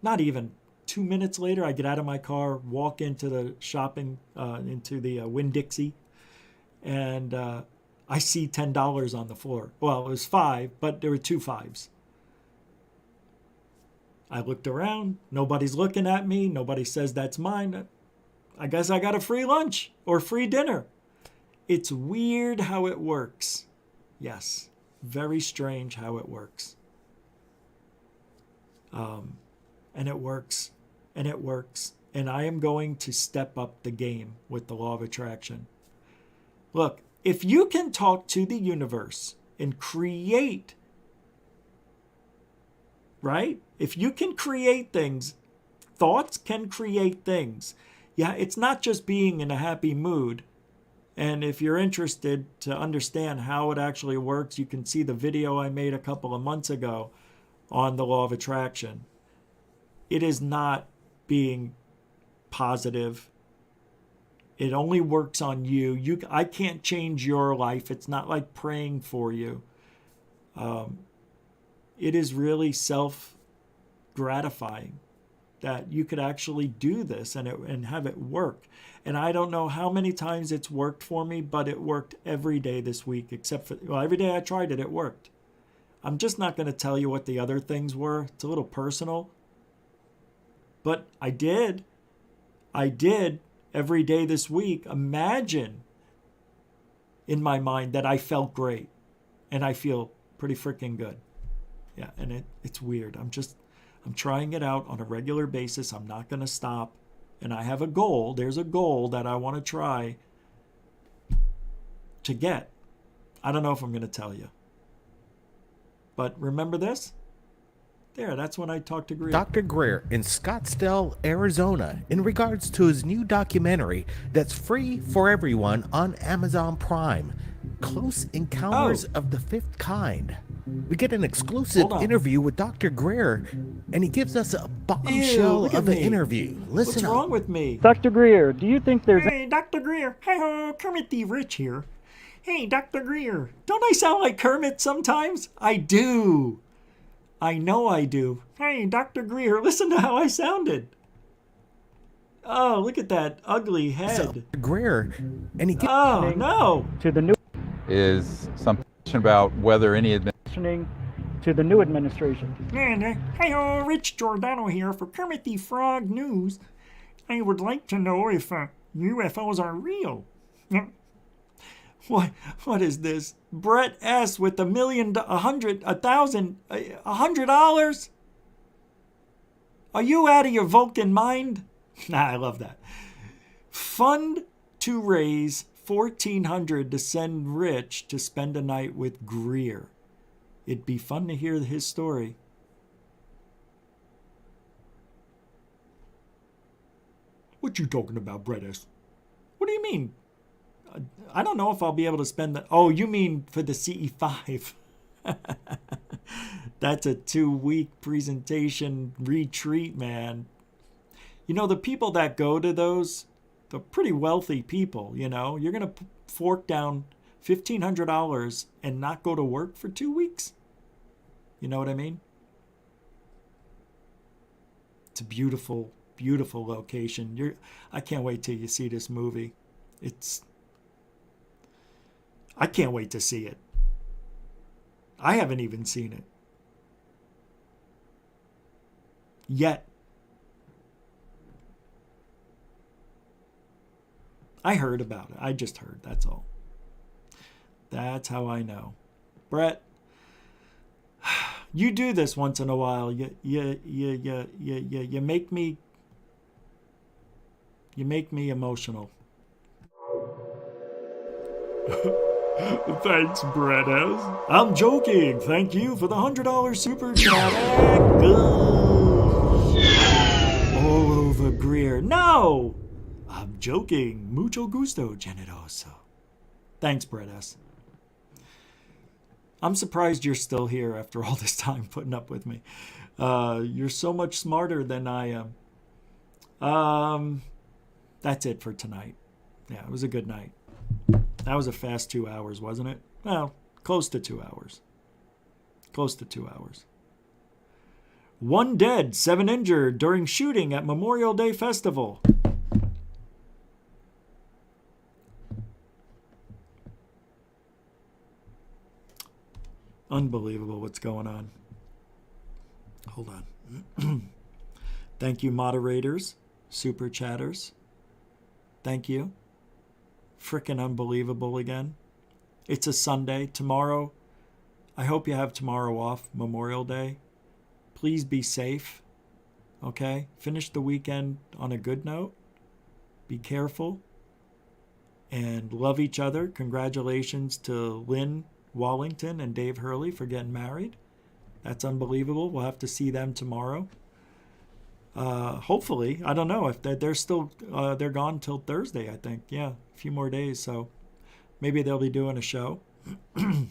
Not even 2 minutes later, I get out of my car, walk into the shopping, into the Winn-Dixie, and I see $10 on the floor. Well, it was $5, but there were 2 5s. I looked around. Nobody's looking at me. Nobody says that's mine. I guess I got a free lunch or free dinner. It's weird how it works. Yes, very strange how it works. And it works, and it works. And I am going to step up the game with the law of attraction. Look, if you can talk to the universe and create, right? If you can create things, thoughts can create things. Yeah, it's not just being in a happy mood. And if you're interested to understand how it actually works, you can see the video I made a couple of months ago on the law of attraction. It is not being positive. It only works on you. I can't change your life. It's not like praying for you. It is really self-gratifying that you could actually do this and have it work. And I don't know how many times it's worked for me, but it worked every day this week, except for, well, every day I tried it, it worked. I'm just not going to tell you what the other things were. It's a little personal. But I did every day this week imagine in my mind that I felt great, and I feel pretty freaking good. Yeah, and it's weird. I'm trying it out on a regular basis. I'm not going to stop. And I have a goal. There's a goal that I want to try to get. I don't know if I'm going to tell you. But remember this? There, that's when I talked to Greer. Dr. Greer in Scottsdale, Arizona, in regards to his new documentary that's free for everyone on Amazon Prime, Close Encounters of the Fifth Kind. We get an exclusive interview with Dr. Greer, and he gives us a bombshell of an interview. Listen What's wrong with me? Dr. Greer, do you think there's... Hey, Dr. Greer. Hey-ho, Kermit the Rich here. Hey, Dr. Greer. Don't I sound like Kermit sometimes? I do. I know I do. Hey, Dr. Greer, listen to how I sounded. Oh, look at that ugly head. So, Greer, and he oh, no. To the new... Is some question about whether any to the new administration. And, hey-ho, Rich Giordano here for Kermit the Frog News. I would like to know if UFOs are real. What is this? Brett S. with $100,000? Are you out of your Vulcan mind? Nah, I love that. Fund to raise $1,400 to send Rich to spend a night with Greer. It'd be fun to hear his story. What you talking about, Brett S? What do you mean? I don't know if I'll be able to spend that. Oh, you mean for the CE5. That's a 2-week presentation retreat, man. You know, the people that go to those, they're pretty wealthy people, you know. You're going to fork down $1,500 and not go to work for 2 weeks? You know what I mean? It's a beautiful, beautiful location. I can't wait till you see this movie. I can't wait to see it. I haven't even seen it. Yet. I heard about it. I just heard. That's all. That's how I know. Brett, you do this once in a while. You make me emotional. Thanks, Bredas. I'm joking. Thank you for the $100 super chat. Oliver Greer. No! I'm joking. Mucho gusto, generoso. Thanks, Bredas. I'm surprised you're still here after all this time putting up with me. You're so much smarter than I am. That's it for tonight. Yeah, it was a good night. That was a fast 2 hours, wasn't it? Well, close to 2 hours. Close to 2 hours. 1 dead, 7 injured during shooting at Memorial Day Festival. Unbelievable what's going on. Hold on. Thank you, moderators, super chatters. Thank you. Frickin' unbelievable again. It's a Sunday. Tomorrow, I hope you have tomorrow off, Memorial Day. Please be safe, okay? Finish the weekend on a good note. Be careful. And love each other. Congratulations to Lynn Wallington and Dave Hurley for getting married. That's unbelievable. We'll have to see them tomorrow. Hopefully, I don't know if they're still they're gone till Thursday, I think. Yeah, a few more days, so maybe they'll be doing a show. You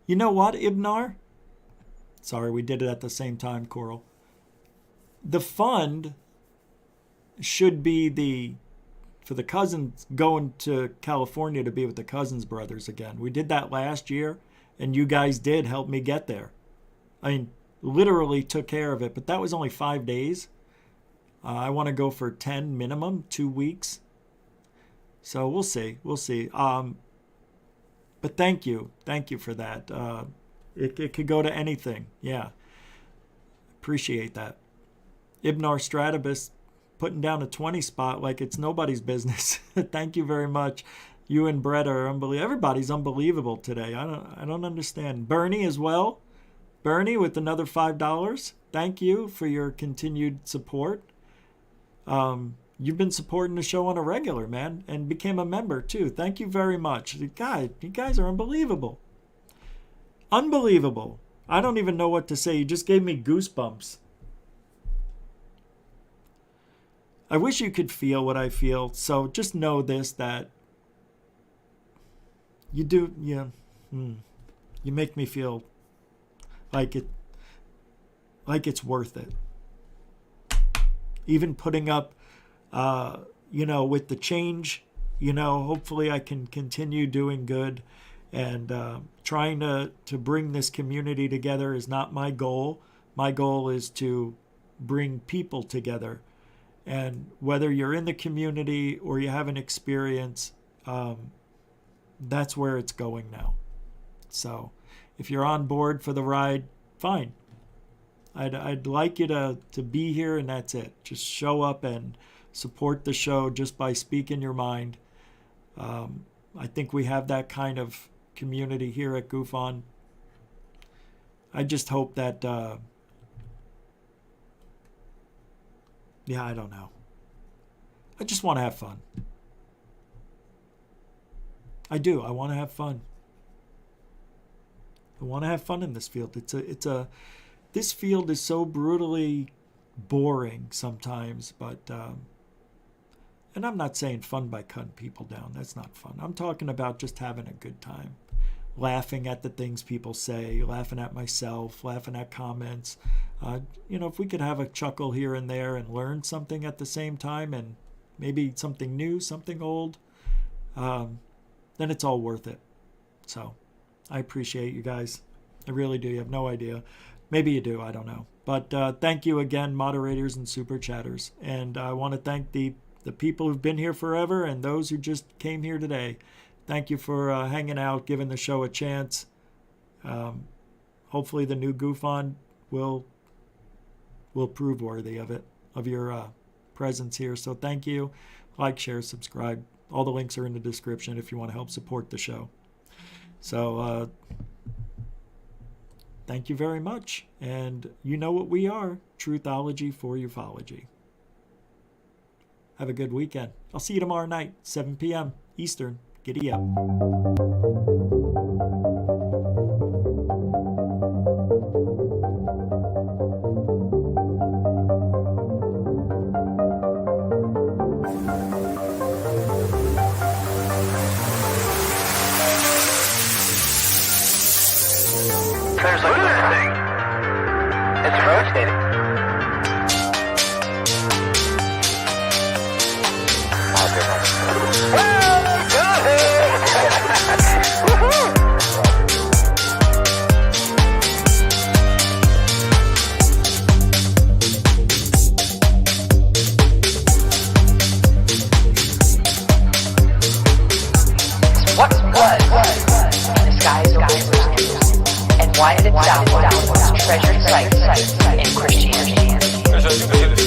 know what, Ibnar? Sorry, we did it at the same time, Coral. The fund should be for the cousins going to California to be with the Cousins brothers again. We did that last year, and you guys did help me get there. I mean, literally took care of it, but that was only 5 days. I want to go for 10 minimum, 2 weeks. So we'll see. But thank you for that. It could go to anything. Yeah, appreciate that. Ibnar Stratibus putting down a 20 spot like it's nobody's business. Thank you very much. You and Brett are unbelievable. Everybody's unbelievable today. I don't understand. Bernie as well. Bernie with another $5. Thank you for your continued support. You've been supporting the show on a regular, man, and became a member too. Thank you very much. You guys are unbelievable. Unbelievable. I don't even know what to say. You just gave me goosebumps. I wish you could feel what I feel. So just know this, that you do, yeah. You make me feel like it's worth it. Even putting up, with the change, hopefully I can continue doing good, and trying to bring this community together is not my goal. My goal is to bring people together. And whether you're in the community or you have an experience, that's where it's going now. So if you're on board for the ride, fine. I'd like you to be here, and that's it. Just show up and support the show just by speaking your mind. I think we have that kind of community here at Goof On. I just hope that I don't know. I just want to have fun. I do. I want to have fun. I want to have fun in this field. This field is so brutally boring sometimes, but and I'm not saying fun by cutting people down. That's not fun. I'm talking about just having a good time. Laughing at the things people say, laughing at myself, laughing at comments. If we could have a chuckle here and there and learn something at the same time, and maybe something new, something old, then it's all worth it. So I appreciate you guys. I really do. You have no idea. Maybe you do. I don't know. But thank you again, moderators and super chatters. And I want to thank the people who've been here forever and those who just came here today. Thank you for hanging out, giving the show a chance. Hopefully the new Goof On will prove worthy of it, of your presence here. So thank you. Like, share, subscribe. All the links are in the description if you want to help support the show. So thank you very much. And you know what we are. Truthology for ufology. Have a good weekend. I'll see you tomorrow night, 7 p.m. Eastern. Giddy up. There's look at this thing. It's rotating. What was in the skies and why did it downward treasured sites in Christianity?